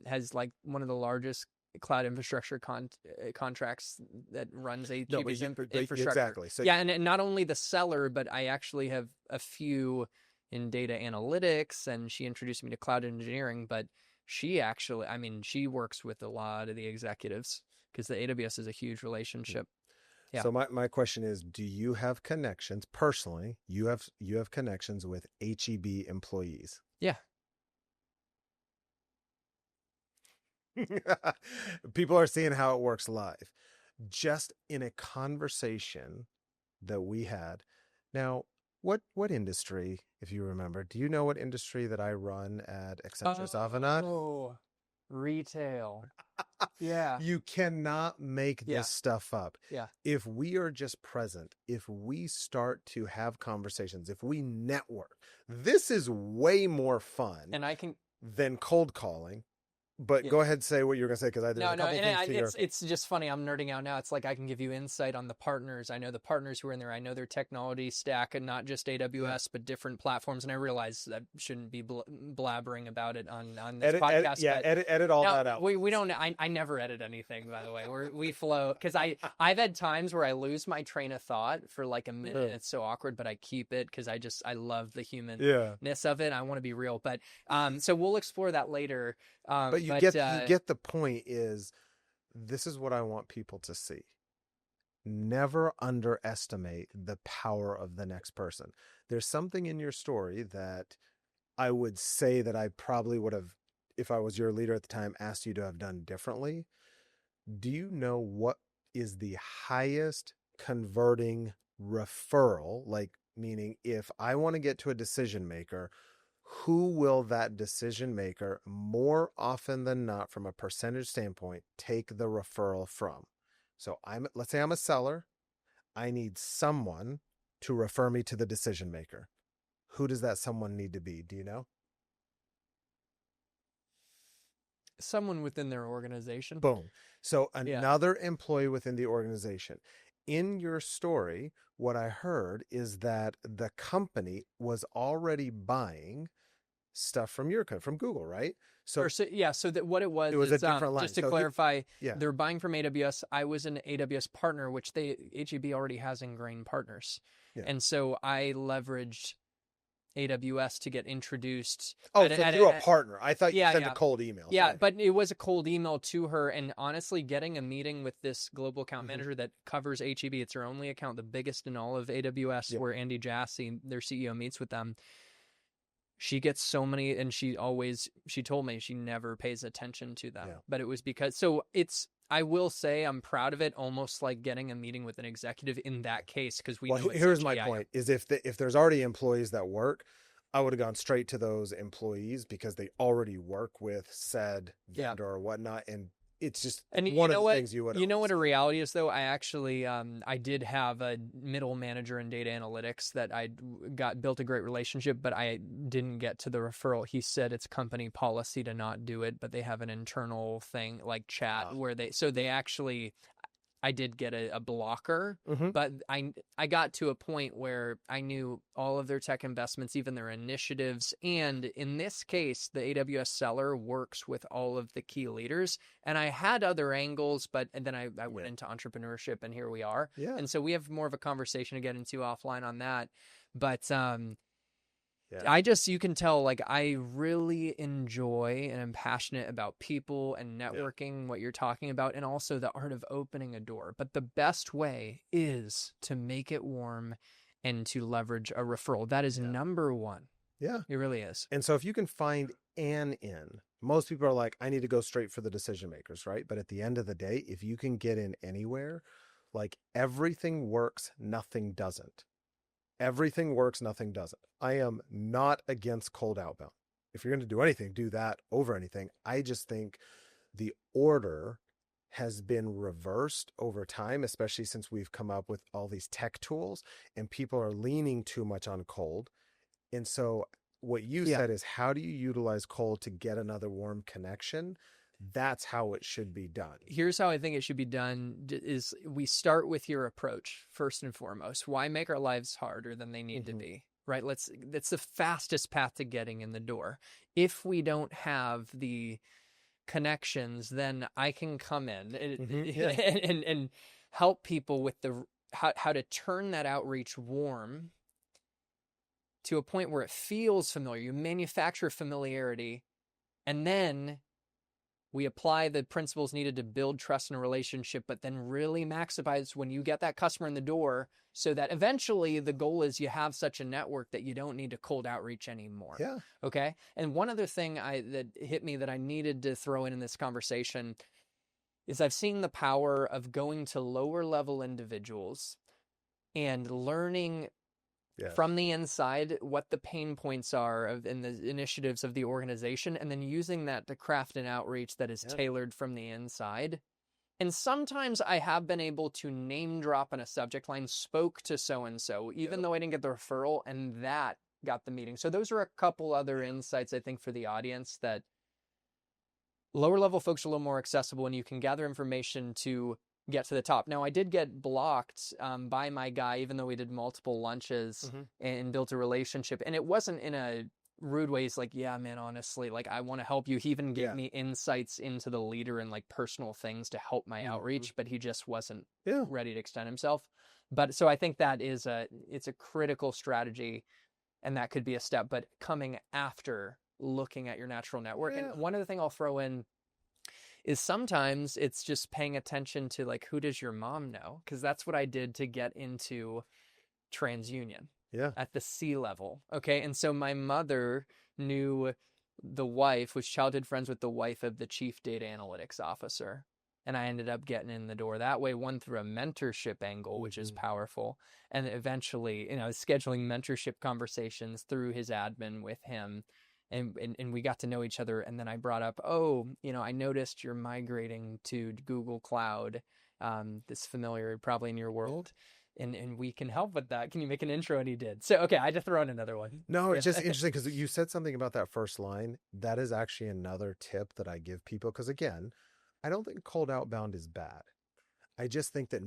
has like one of the largest cloud infrastructure contracts that runs HEB's infrastructure. Exactly. So, yeah, and not only the seller, but I actually have a few in data analytics, and she introduced me to cloud engineering, but she actually, she works with a lot of the executives because the AWS is a huge relationship. Yeah. So my question is, do you have connections personally? You have connections with HEB employees? Yeah. People are seeing how it works live. Just in a conversation that we had. Now, what industry, if you remember, do you know what industry that I run at Accenture's Avanade? Oh, retail. Yeah. You cannot make this stuff up. Yeah. If we are just present, if we start to have conversations, if we network, this is way more fun and I can than cold calling. but go ahead and say what you're going to say, because there's a couple things to your... it's just funny. I'm nerding out now. It's like I can give you insight on the partners. I know the partners who are in there. I know their technology stack, and not just AWS, but different platforms. And I realize that shouldn't be blabbering about it on this podcast. Edit all that out. We don't. I never edit anything, by the way. We flow, because I've had times where I lose my train of thought for like a minute. It's so awkward, but I keep it because I love the humanness of it. I want to be real, but so we'll explore that later. But you get the point. Is this is what I want people to see. Never underestimate the power of the next person. There's something in your story that I would say that I probably would have, if I was your leader at the time, asked you to have done differently. Do you know what is the highest converting referral? Like, meaning if I want to get to a decision maker, who will that decision maker more often than not, from a percentage standpoint, take the referral from? So let's say I'm a seller. I need someone to refer me to the decision maker. Who does that someone need to be? Do you know? Someone within their organization. Boom. So another employee within the organization. In your story, what I heard is that the company was already buying stuff from Google, right? So that what it was a different line. Just to clarify, they're buying from AWS. I was an AWS partner, which HEB already has ingrained partners. Yeah. And so I leveraged AWS to get introduced. Through a partner. I thought you sent a cold email. Yeah, sorry. But it was a cold email to her. And honestly, getting a meeting with this global account manager that covers HEB, it's her only account, the biggest in all of AWS, where Andy Jassy, their CEO, meets with them. She gets so many, and she told me she never pays attention to them. Yeah. But it was because, I will say I'm proud of it, almost like getting a meeting with an executive in that case, because here's my point, is if there's already employees that work, I would have gone straight to those employees because they already work with said vendor or whatnot, and it's just one of the things you would. You know what a reality is, though? I actually, I did have a middle manager in data analytics that I built a great relationship, but I didn't get to the referral. He said it's company policy to not do it, but they have an internal thing like chat where they actually. I did get a blocker, but I got to a point where I knew all of their tech investments, even their initiatives. And in this case, the AWS seller works with all of the key leaders. And I had other angles, and then I went into entrepreneurship, and here we are. Yeah. And so we have more of a conversation to get into offline on that. But you can tell, like, I really enjoy and am passionate about people and networking, what you're talking about, and also the art of opening a door. But the best way is to make it warm and to leverage a referral. That is number one. Yeah. It really is. And so if you can find an in, most people are like, I need to go straight for the decision makers, right? But at the end of the day, if you can get in anywhere, like, everything works, nothing doesn't. Everything works, nothing doesn't. I am not against cold outbound. If you're going to do anything, do that over anything. I just think the order has been reversed over time, especially since we've come up with all these tech tools and people are leaning too much on cold. And so what you said is, how do you utilize cold to get another warm connection? That's how it should be done. Here's how I think it should be done is we start with your approach first and foremost. Why make our lives harder than they need to be, right? That's the fastest path to getting in the door. If we don't have the connections, then I can come in and help people with how to turn that outreach warm to a point where it feels familiar. You manufacture familiarity, and then we apply the principles needed to build trust in a relationship, but then really maximize when you get that customer in the door, so that eventually the goal is you have such a network that you don't need to cold outreach anymore. Yeah. Okay. And one other thing that hit me that I needed to throw in this conversation is I've seen the power of going to lower level individuals and learning from the inside what the pain points are in the initiatives of the organization, and then using that to craft an outreach that is tailored from the inside. And sometimes I have been able to name drop in a subject line, spoke to so-and-so, even though I didn't get the referral, and that got the meeting. So those are a couple other insights, I think, for the audience that lower level folks are a little more accessible and you can gather information to get to the top. Now, I did get blocked by my guy, even though we did multiple lunches and built a relationship. And it wasn't in a rude way. He's like, yeah, man, honestly, like, I want to help you. He even gave me insights into the leader and like personal things to help my outreach, but he just wasn't ready to extend himself. But so I think that it's a critical strategy, and that could be a step, but coming after looking at your natural network. And one other thing I'll throw in is sometimes it's just paying attention to like, who does your mom know? Because that's what I did to get into TransUnion at the C level. Okay. And so my mother knew the wife, was childhood friends with the wife of the chief data analytics officer. And I ended up getting in the door that way, one through a mentorship angle, which is powerful. And eventually, scheduling mentorship conversations through his admin with him. And we got to know each other. And then I brought up, I noticed you're migrating to Google Cloud. This familiar probably in your world. And we can help with that. Can you make an intro? And he did. So, okay, I had to throw in another one. No, it's just interesting because you said something about that first line. That is actually another tip that I give people. Because again, I don't think cold outbound is bad. I just think that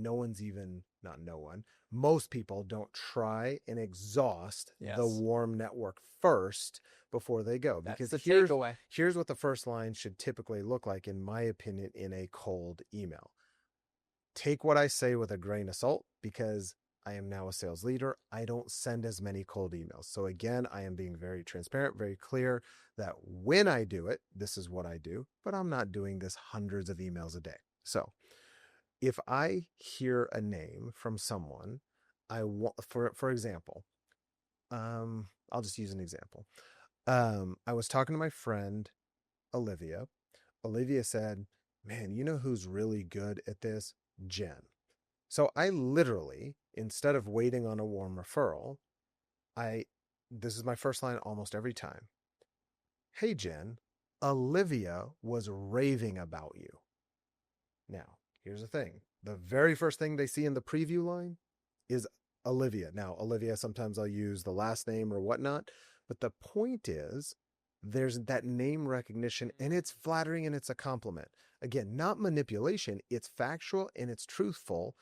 most people don't try and exhaust the warm network first before they go. Because that's the takeaway. Here's what the first line should typically look like, in my opinion, in a cold email. Take what I say with a grain of salt, because I am now a sales leader. I don't send as many cold emails. So again, I am being very transparent, very clear that when I do it, this is what I do, but I'm not doing this hundreds of emails a day. So if I hear a name from someone, I want, for example, I'll just use an example. I was talking to my friend, Olivia. Olivia said, man, you know who's really good at this? Jen. So I literally, instead of waiting on a warm referral, this is my first line almost every time. Hey, Jen, Olivia was raving about you. Now, here's the thing. The very first thing they see in the preview line is Olivia. Now, Olivia, sometimes I'll use the last name or whatnot, but the point is there's that name recognition, and it's flattering and it's a compliment. Again, not manipulation. It's factual and it's truthful.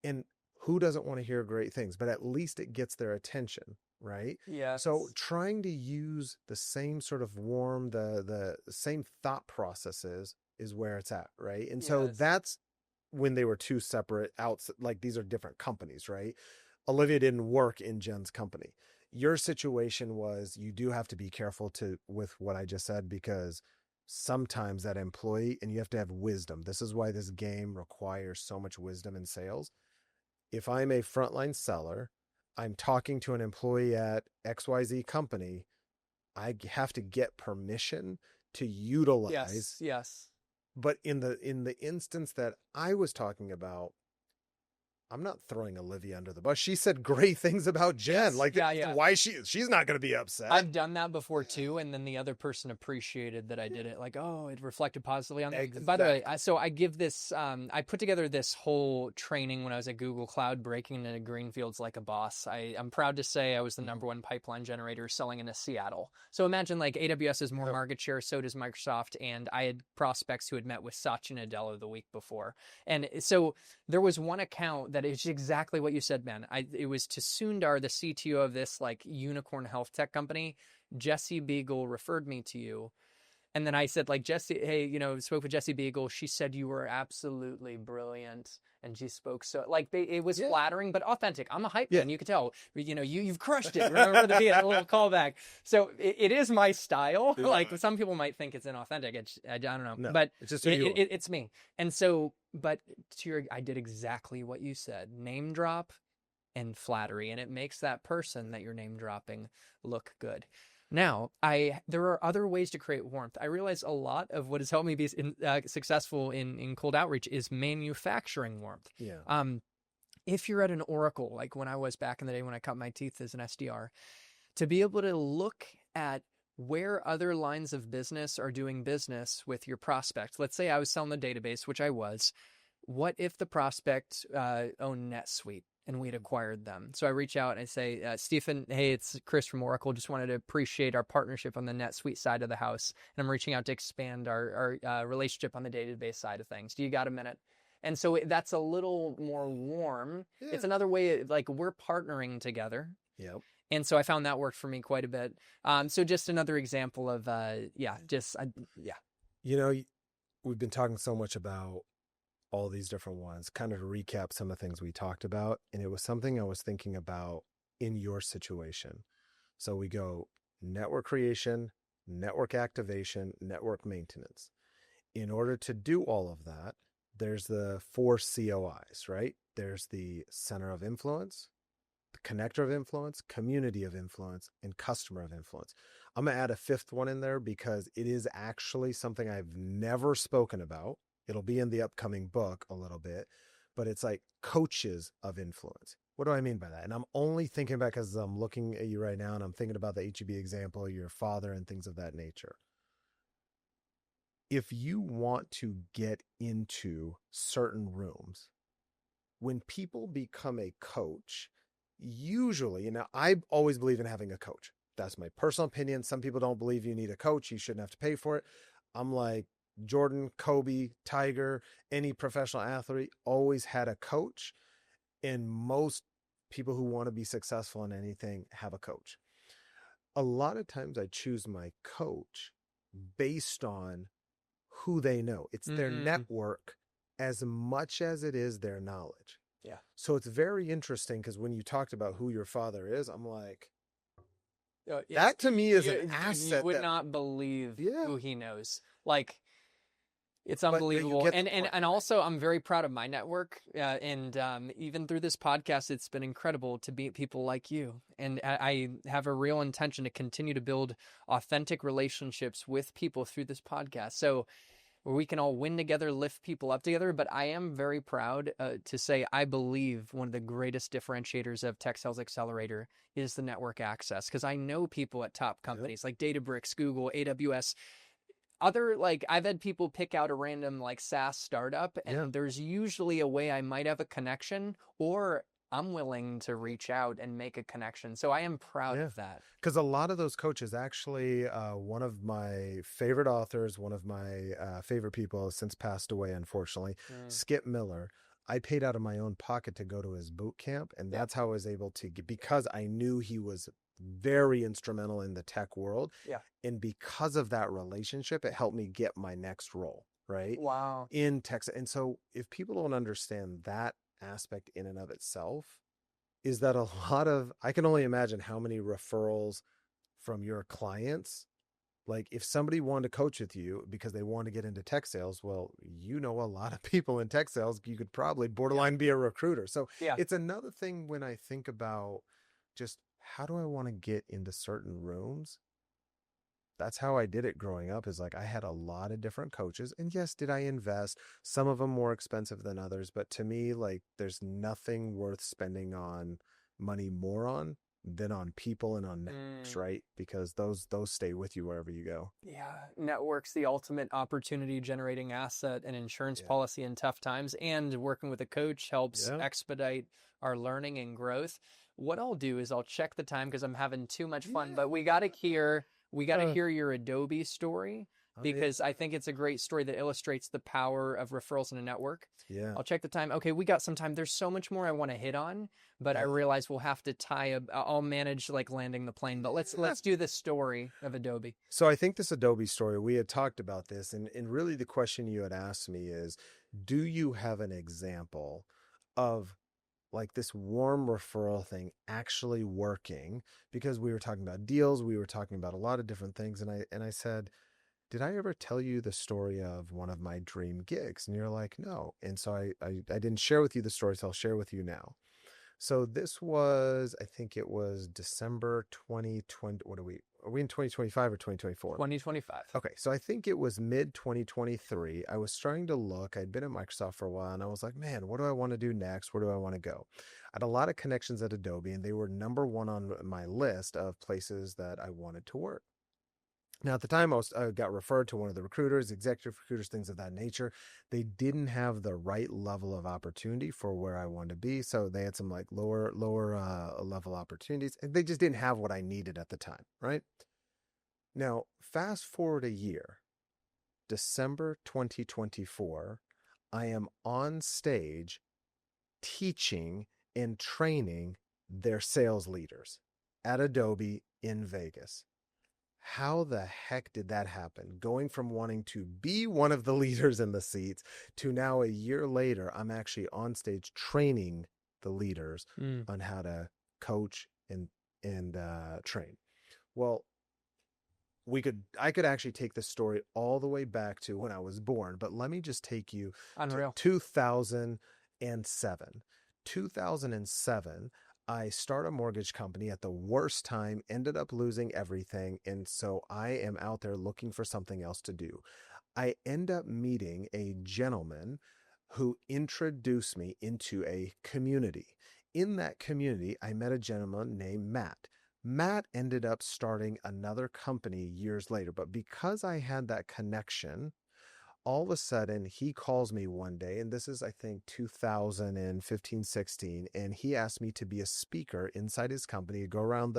And who doesn't want to hear great things? But at least it gets their attention, right? Yeah. So trying to use the same sort of warm, the same thought processes is where it's at, right? And so that's when they were two separate outs. Like, these are different companies, right? Olivia didn't work in Jen's company. Your situation was, you do have to be careful with what I just said, because sometimes that employee, and you have to have wisdom. This is why this game requires so much wisdom in sales. If I'm a frontline seller, I'm talking to an employee at XYZ company, I have to get permission to utilize. Yes. But in the instance that I was talking about, I'm not throwing Olivia under the bus. She said great things about Jen. Why she's not going to be upset. I've done that before too. And then the other person appreciated that I did it. Like, it reflected positively on them. Exactly. By the way, I give this, I put together this whole training when I was at Google Cloud, breaking into greenfields like a boss. I'm proud to say I was the number one pipeline generator selling into Seattle. So imagine, like, AWS has more market share, so does Microsoft. And I had prospects who had met with Satya Nadella the week before. And so there was one account that is exactly what you said, man. It was to Sundar, the CTO of this like unicorn health tech company. Jesse Beagle referred me to you. And then I said, like, Jesse, hey, spoke with Jesse Beagle. She said you were absolutely brilliant. And she spoke so, like, it was flattering, but authentic. I'm a hype man. You could tell, you've crushed it. Remember the little callback. So it is my style. Like, some people might think it's inauthentic. I don't know. No, but it's just it's me. And so, but I did exactly what you said. Name drop and flattery. And it makes that person that you're name dropping look good. Now, there are other ways to create warmth. I realize a lot of what has helped me be successful in cold outreach is manufacturing warmth. Yeah. If you're at an Oracle, like when I was back in the day when I cut my teeth as an SDR, to be able to look at where other lines of business are doing business with your prospect. Let's say I was selling the database, which I was. What if the prospect owned NetSuite? and we had acquired them. So I reach out and I say, Stephen, hey, it's Chris from Oracle. Just wanted to appreciate our partnership on the NetSuite side of the house. And I'm reaching out to expand our relationship on the database side of things. Do you got a minute? And so that's a little more warm. Yeah. It's another way, like we're partnering together. Yep. And so I found that worked for me quite a bit. So just another example of, yeah. You know, we've been talking so much about all these different ones, kind of to recap some of the things we talked about. And it was something I was thinking about in your situation. So we go network creation, network activation, network maintenance. In order to do all of that, there's the 4 COIs, right? There's the center of influence, the connector of influence, community of influence, and customer of influence. I'm going to add a 5th one in there because it is actually something I've never spoken about. It'll be in the upcoming book a little bit, but it's like coaches of influence. What do I mean by that? And I'm only thinking about because I'm looking at you right now and I'm thinking about the HEB example, your father and things of that nature. If you want to get into certain rooms, when people become a coach, usually, I always believe in having a coach. That's my personal opinion. Some people don't believe you need a coach. You shouldn't have to pay for it. I'm like, Jordan, Kobe, Tiger, any professional athlete always had a coach. And most people who want to be successful in anything have a coach. A lot of times I choose my coach based on who they know. It's their network as much as it is their knowledge. Yeah. So it's very interesting because when you talked about who your father is, I'm like, that to me is an asset. You would not believe who he knows. Like, it's But unbelievable. And also, I'm very proud of my network. And even through this podcast, it's been incredible to meet people like you. And I have a real intention to continue to build authentic relationships with people through this podcast. So where we can all win together, lift people up together. But I am very proud to say I believe one of the greatest differentiators of Tech Sales Accelerator is the network access. Because I know people at top companies like Databricks, Google, AWS, I've had people pick out a random SaaS startup, and there's usually a way I might have a connection, or I'm willing to reach out and make a connection. So I am proud of that. Because a lot of those coaches, actually, one of my favorite authors, one of my favorite people has since passed away, unfortunately, Skip Miller. I paid out of my own pocket to go to his boot camp, and that's how I was able to get, because I knew he was very instrumental in the tech world. Yeah. And because of that relationship, it helped me get my next role, right? Wow. In tech. And so if people don't understand that aspect in and of itself, is that a lot of, I can only imagine how many referrals from your clients. Like if somebody wanted to coach with you because they want to get into tech sales, well, a lot of people in tech sales, you could probably borderline be a recruiter. So it's another thing when I think about just how do I want to get into certain rooms? That's how I did it growing up, is I had a lot of different coaches. And yes, did I invest? Some of them more expensive than others. But to me, there's nothing worth spending on money more on than on people and on networks, right? Because those stay with you wherever you go. Yeah. Networks, the ultimate opportunity generating asset and insurance policy in tough times. And working with a coach helps expedite our learning and growth. What I'll do is I'll check the time because I'm having too much fun, but we got to hear your Adobe story, because I think it's a great story that illustrates the power of referrals in a network. Yeah. I'll check the time. Okay, we got some time. There's so much more I want to hit on, but I realize we'll have to I'll manage landing the plane, but let's do the story of Adobe. So I think this Adobe story, we had talked about this, and really the question you had asked me is, do you have an example of this warm referral thing actually working? Because we were talking about deals, we were talking about a lot of different things. And I said, did I ever tell you the story of one of my dream gigs? And you're like, no. And so I didn't share with you the story, so I'll share with you now. So this was, I think it was December 2020. Are we in 2025 or 2024? 2025. Okay, so I think it was mid 2023. I was starting to look. I'd been at Microsoft for a while, and I was like, man, what do I want to do next? Where do I want to go? I had a lot of connections at Adobe, and they were number one on my list of places that I wanted to work. Now, at the time, I got referred to one of the recruiters, executive recruiters, things of that nature. They didn't have the right level of opportunity for where I wanted to be. So they had some like lower level opportunities. And they just didn't have what I needed at the time, right? Now, fast forward a year, December 2024, I am on stage teaching and training their sales leaders at Adobe in Vegas. How the heck did that happen? Going from wanting to be one of the leaders in the seats to now a year later, I'm actually on stage training the leaders on how to coach and train. Well, I could actually take this story all the way back to when I was born, but let me just take you Unreal. to 2007. 2007, I start a mortgage company at the worst time, ended up losing everything, and so I am out there looking for something else to do. I end up meeting a gentleman who introduced me into a community. In that community, I met a gentleman named Matt. Matt ended up starting another company years later, but because I had that connection, all of a sudden he calls me one day, and this is I think 2015-16, and he asked me to be a speaker inside his company, go around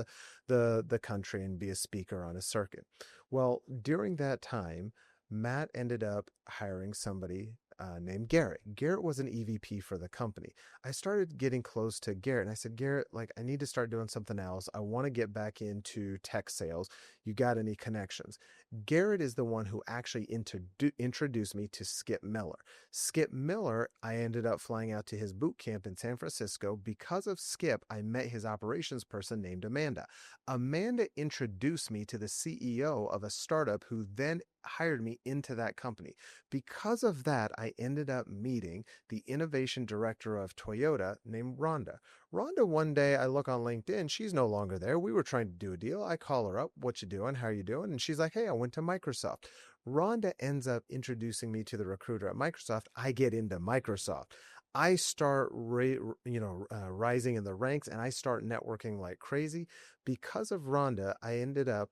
the country and be a speaker on a circuit. Well, during that time, Matt ended up hiring somebody named Garrett. Garrett was an EVP for the company. I started getting close to Garrett, and I said, Garrett, like, I need to start doing something else. I want to get back into tech sales. You got any connections? Garrett is the one who actually introduced me to Skip Miller. Skip Miller, I ended up flying out to his boot camp in San Francisco. Because of Skip, I met his operations person named Amanda. Amanda introduced me to the CEO of a startup who then hired me into that company. Because of that, I ended up meeting the innovation director of Toyota named Rhonda. Rhonda, one day I look on LinkedIn, she's no longer there. We were trying to do a deal. I call her up, what you doing? How are you doing? And she's like, hey, I went to Microsoft. Rhonda ends up introducing me to the recruiter at Microsoft. I get into Microsoft. I start, rising in the ranks, and I start networking like crazy. Because of Rhonda, I ended up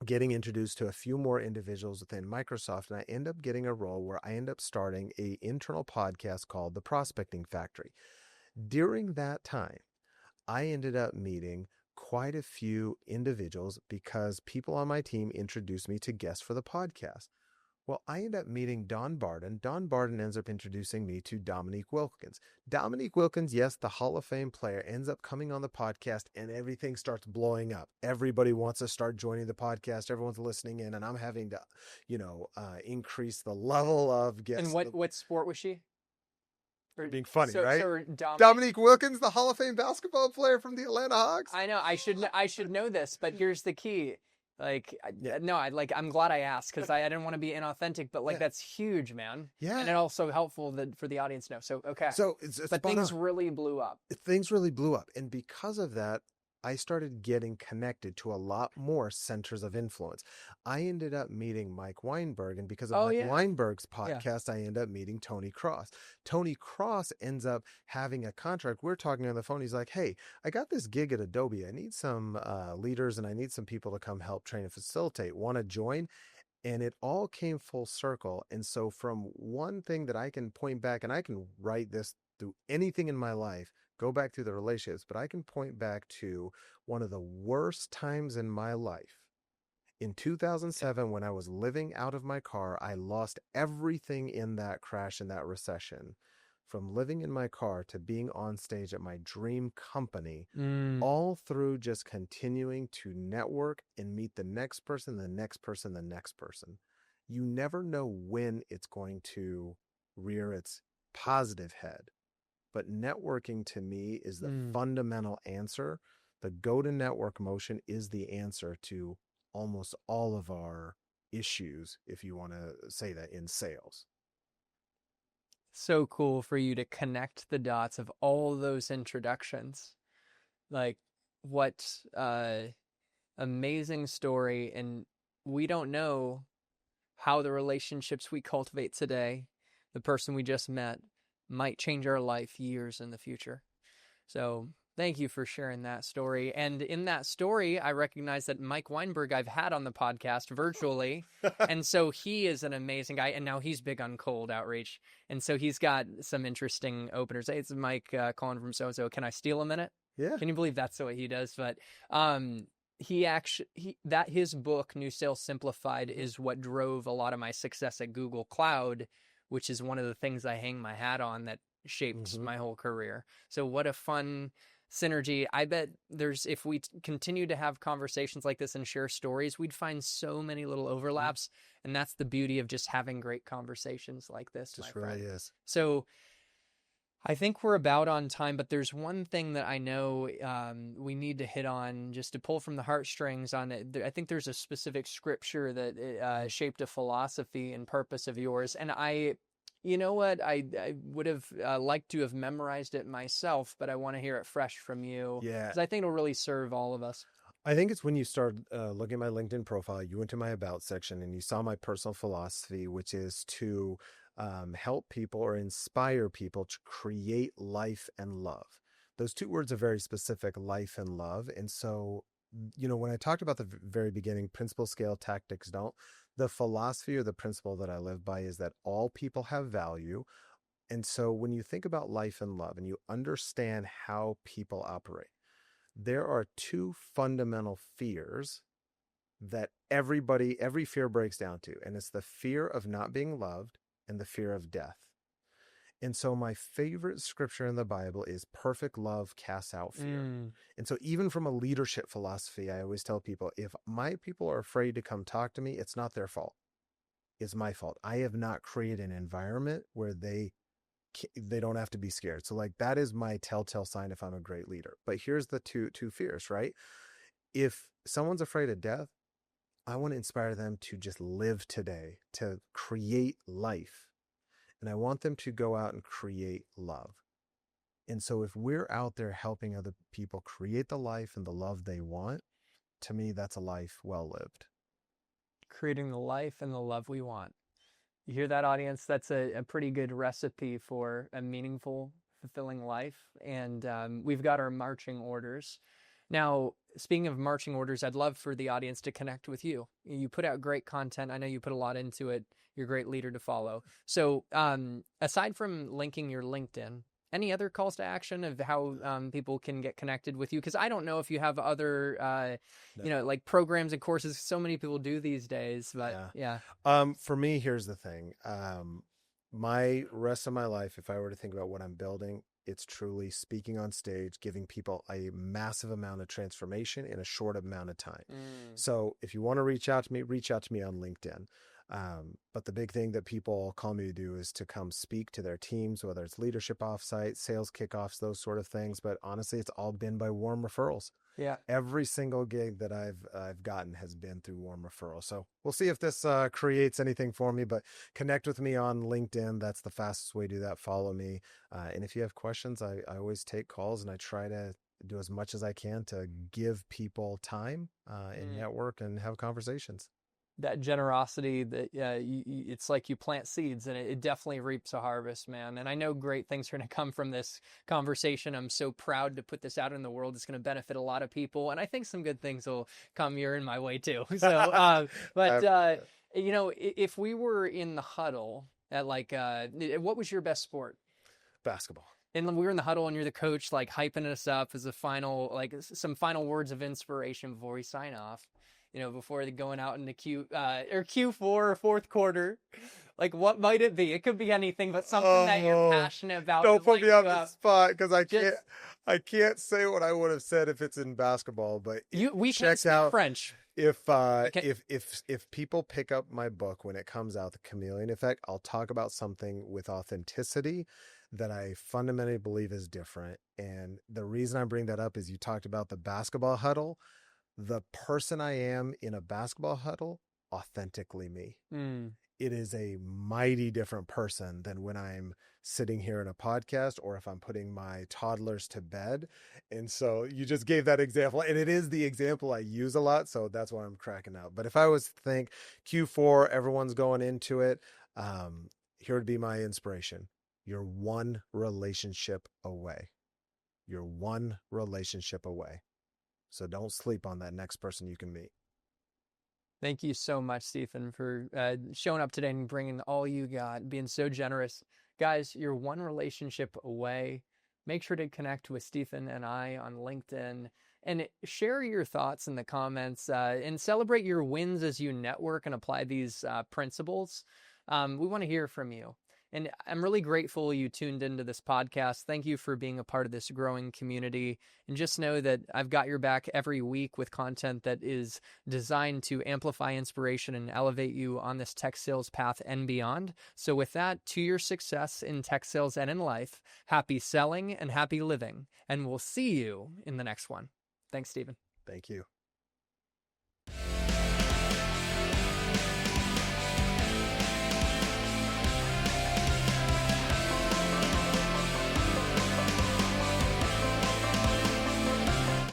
getting introduced to a few more individuals within Microsoft, and I end up getting a role where I end up starting an internal podcast called The Prospecting Factory. During that time, I ended up meeting quite a few individuals because people on my team introduced me to guests for the podcast. Well, I end up meeting Don Barden. Don Barden ends up introducing me to Dominique Wilkins. Dominique Wilkins, yes, the Hall of Fame player, ends up coming on the podcast, and everything starts blowing up. Everybody wants to start joining the podcast. Everyone's listening in, and I'm having to, increase the level of guests. And what sport was she? Being funny, right? So Dominique Wilkins, the Hall of Fame basketball player from the Atlanta Hawks. I know I should know this, but here's the key. I'm glad I asked because I didn't want to be inauthentic, but that's huge, man. Yeah. And it also helpful for the audience to know. So, okay. So but things really blew up. Things really blew up. And because of that, I started getting connected to a lot more centers of influence. I ended up meeting Mike Weinberg, and because of Weinberg's podcast, I ended up meeting Tony Cross. Tony Cross ends up having a contract. We're talking on the phone. He's like, hey, I got this gig at Adobe. I need some leaders, and I need some people to come help train and facilitate. Want to join? And it all came full circle. And so from one thing that I can point back, and I can write this through anything in my life, go back through the relationships, but I can point back to one of the worst times in my life. In 2007, when I was living out of my car, I lost everything in that crash, in that recession. From living in my car to being on stage at my dream company, all through just continuing to network and meet the next person, the next person, the next person. You never know when it's going to rear its positive head. But networking to me is the fundamental answer. The go-to-network motion is the answer to almost all of our issues, if you want to say that, in sales. So cool for you to connect the dots of all those introductions. Like, what amazing story. And we don't know how the relationships we cultivate today, the person we just met, might change our life years in the future. So Thank you for sharing that story. And in that story, I recognize that Mike Weinberg I've had on the podcast virtually. And so he is an amazing guy. And now he's big on cold outreach. And so he's got some interesting openers. Hey, it's Mike calling from so-and-so. Can I steal a minute? Yeah. Can you believe that's what he does? But his book, New Sales Simplified, is what drove a lot of my success at Google Cloud, which is one of the things I hang my hat on that shaped my whole career. So what a fun synergy. I bet if we continue to have conversations like this and share stories, we'd find so many little overlaps. And that's the beauty of just having great conversations like this. Just really is. So I think we're about on time, but there's one thing that I know we need to hit on just to pull from the heartstrings on it. I think there's a specific scripture that shaped a philosophy and purpose of yours. And you know what? I would have liked to have memorized it myself, but I want to hear it fresh from you. Yeah. Because I think it'll really serve all of us. I think it's when you start looking at my LinkedIn profile, you went to my About section and you saw my personal philosophy, which is to help people or inspire people to create life and love. Those two words are very specific, life and love. And so, when I talked about the very beginning, principles scale, tactics don't, the philosophy or the principle that I live by is that all people have value. And so when you think about life and love and you understand how people operate, there are two fundamental fears that every fear breaks down to. And it's the fear of not being loved and the fear of death. And so my favorite scripture in the Bible is perfect love casts out fear. And so even from a leadership philosophy, I always tell people, if my people are afraid to come talk to me, it's not their fault. It's my fault. I have not created an environment where they don't have to be scared. So like that is my telltale sign if I'm a great leader. But here's the two fears, right? If someone's afraid of death, I want to inspire them to just live today, to create life. And I want them to go out and create love. And so if we're out there helping other people create the life and the love they want, to me, that's a life well lived. Creating the life and the love we want. You hear that, audience? That's a pretty good recipe for a meaningful, fulfilling life. And we've got our marching orders. Now, speaking of marching orders, I'd love for the audience to connect with you. You put out great content. I know you put a lot into it. You're a great leader to follow. So aside from linking your LinkedIn, any other calls to action of how people can get connected with you? Because I don't know if you have other, like programs and courses. So many people do these days, but yeah. For me, here's the thing. My rest of my life, if I were to think about what I'm building, it's truly speaking on stage, giving people a massive amount of transformation in a short amount of time. So if you want to reach out to me on LinkedIn. But the big thing that people call me to do is to come speak to their teams, whether it's leadership offsite, sales kickoffs, those sort of things. But honestly, it's all been by warm referrals. Yeah. Every single gig that I've gotten has been through warm referrals. So we'll see if this creates anything for me, but connect with me on LinkedIn. That's the fastest way to do that. Follow me. And if you have questions, I always take calls and I try to do as much as I can to give people time and network and have conversations. That generosity that it's like you plant seeds and it definitely reaps a harvest, man. And I know great things are going to come from this conversation. I'm so proud to put this out in the world. It's going to benefit a lot of people. And I think some good things will come your in my way too. So, if we were in the huddle at what was your best sport? Basketball. And we were in the huddle and you're the coach, like hyping us up as a final, like some final words of inspiration before we sign off. Before going out into Q4 or fourth quarter, like what might it be? It could be anything, but something that you're passionate about. Don't put me on the spot because I can't say what I would have said if it's in basketball. But we can't speak French. If people pick up my book when it comes out, The Chameleon Effect, I'll talk about something with authenticity that I fundamentally believe is different. And the reason I bring that up is you talked about the basketball huddle. The person I am in a basketball huddle, authentically me. It is a mighty different person than when I'm sitting here in a podcast or if I'm putting my toddlers to bed. And so you just gave that example, and it is the example I use a lot. So that's why I'm cracking out. But if I was to think Q4, everyone's going into it, here would be my inspiration. You're one relationship away. You're one relationship away. So don't sleep on that next person you can meet. Thank you so much, Stephen, for showing up today and bringing all you got, being so generous. Guys, you're one relationship away. Make sure to connect with Stephen and I on LinkedIn and share your thoughts in the comments and celebrate your wins as you network and apply these principles. We want to hear from you. And I'm really grateful you tuned into this podcast. Thank you for being a part of this growing community. And just know that I've got your back every week with content that is designed to amplify inspiration and elevate you on this tech sales path and beyond. So with that, to your success in tech sales and in life, happy selling and happy living. And we'll see you in the next one. Thanks, Stephen. Thank you.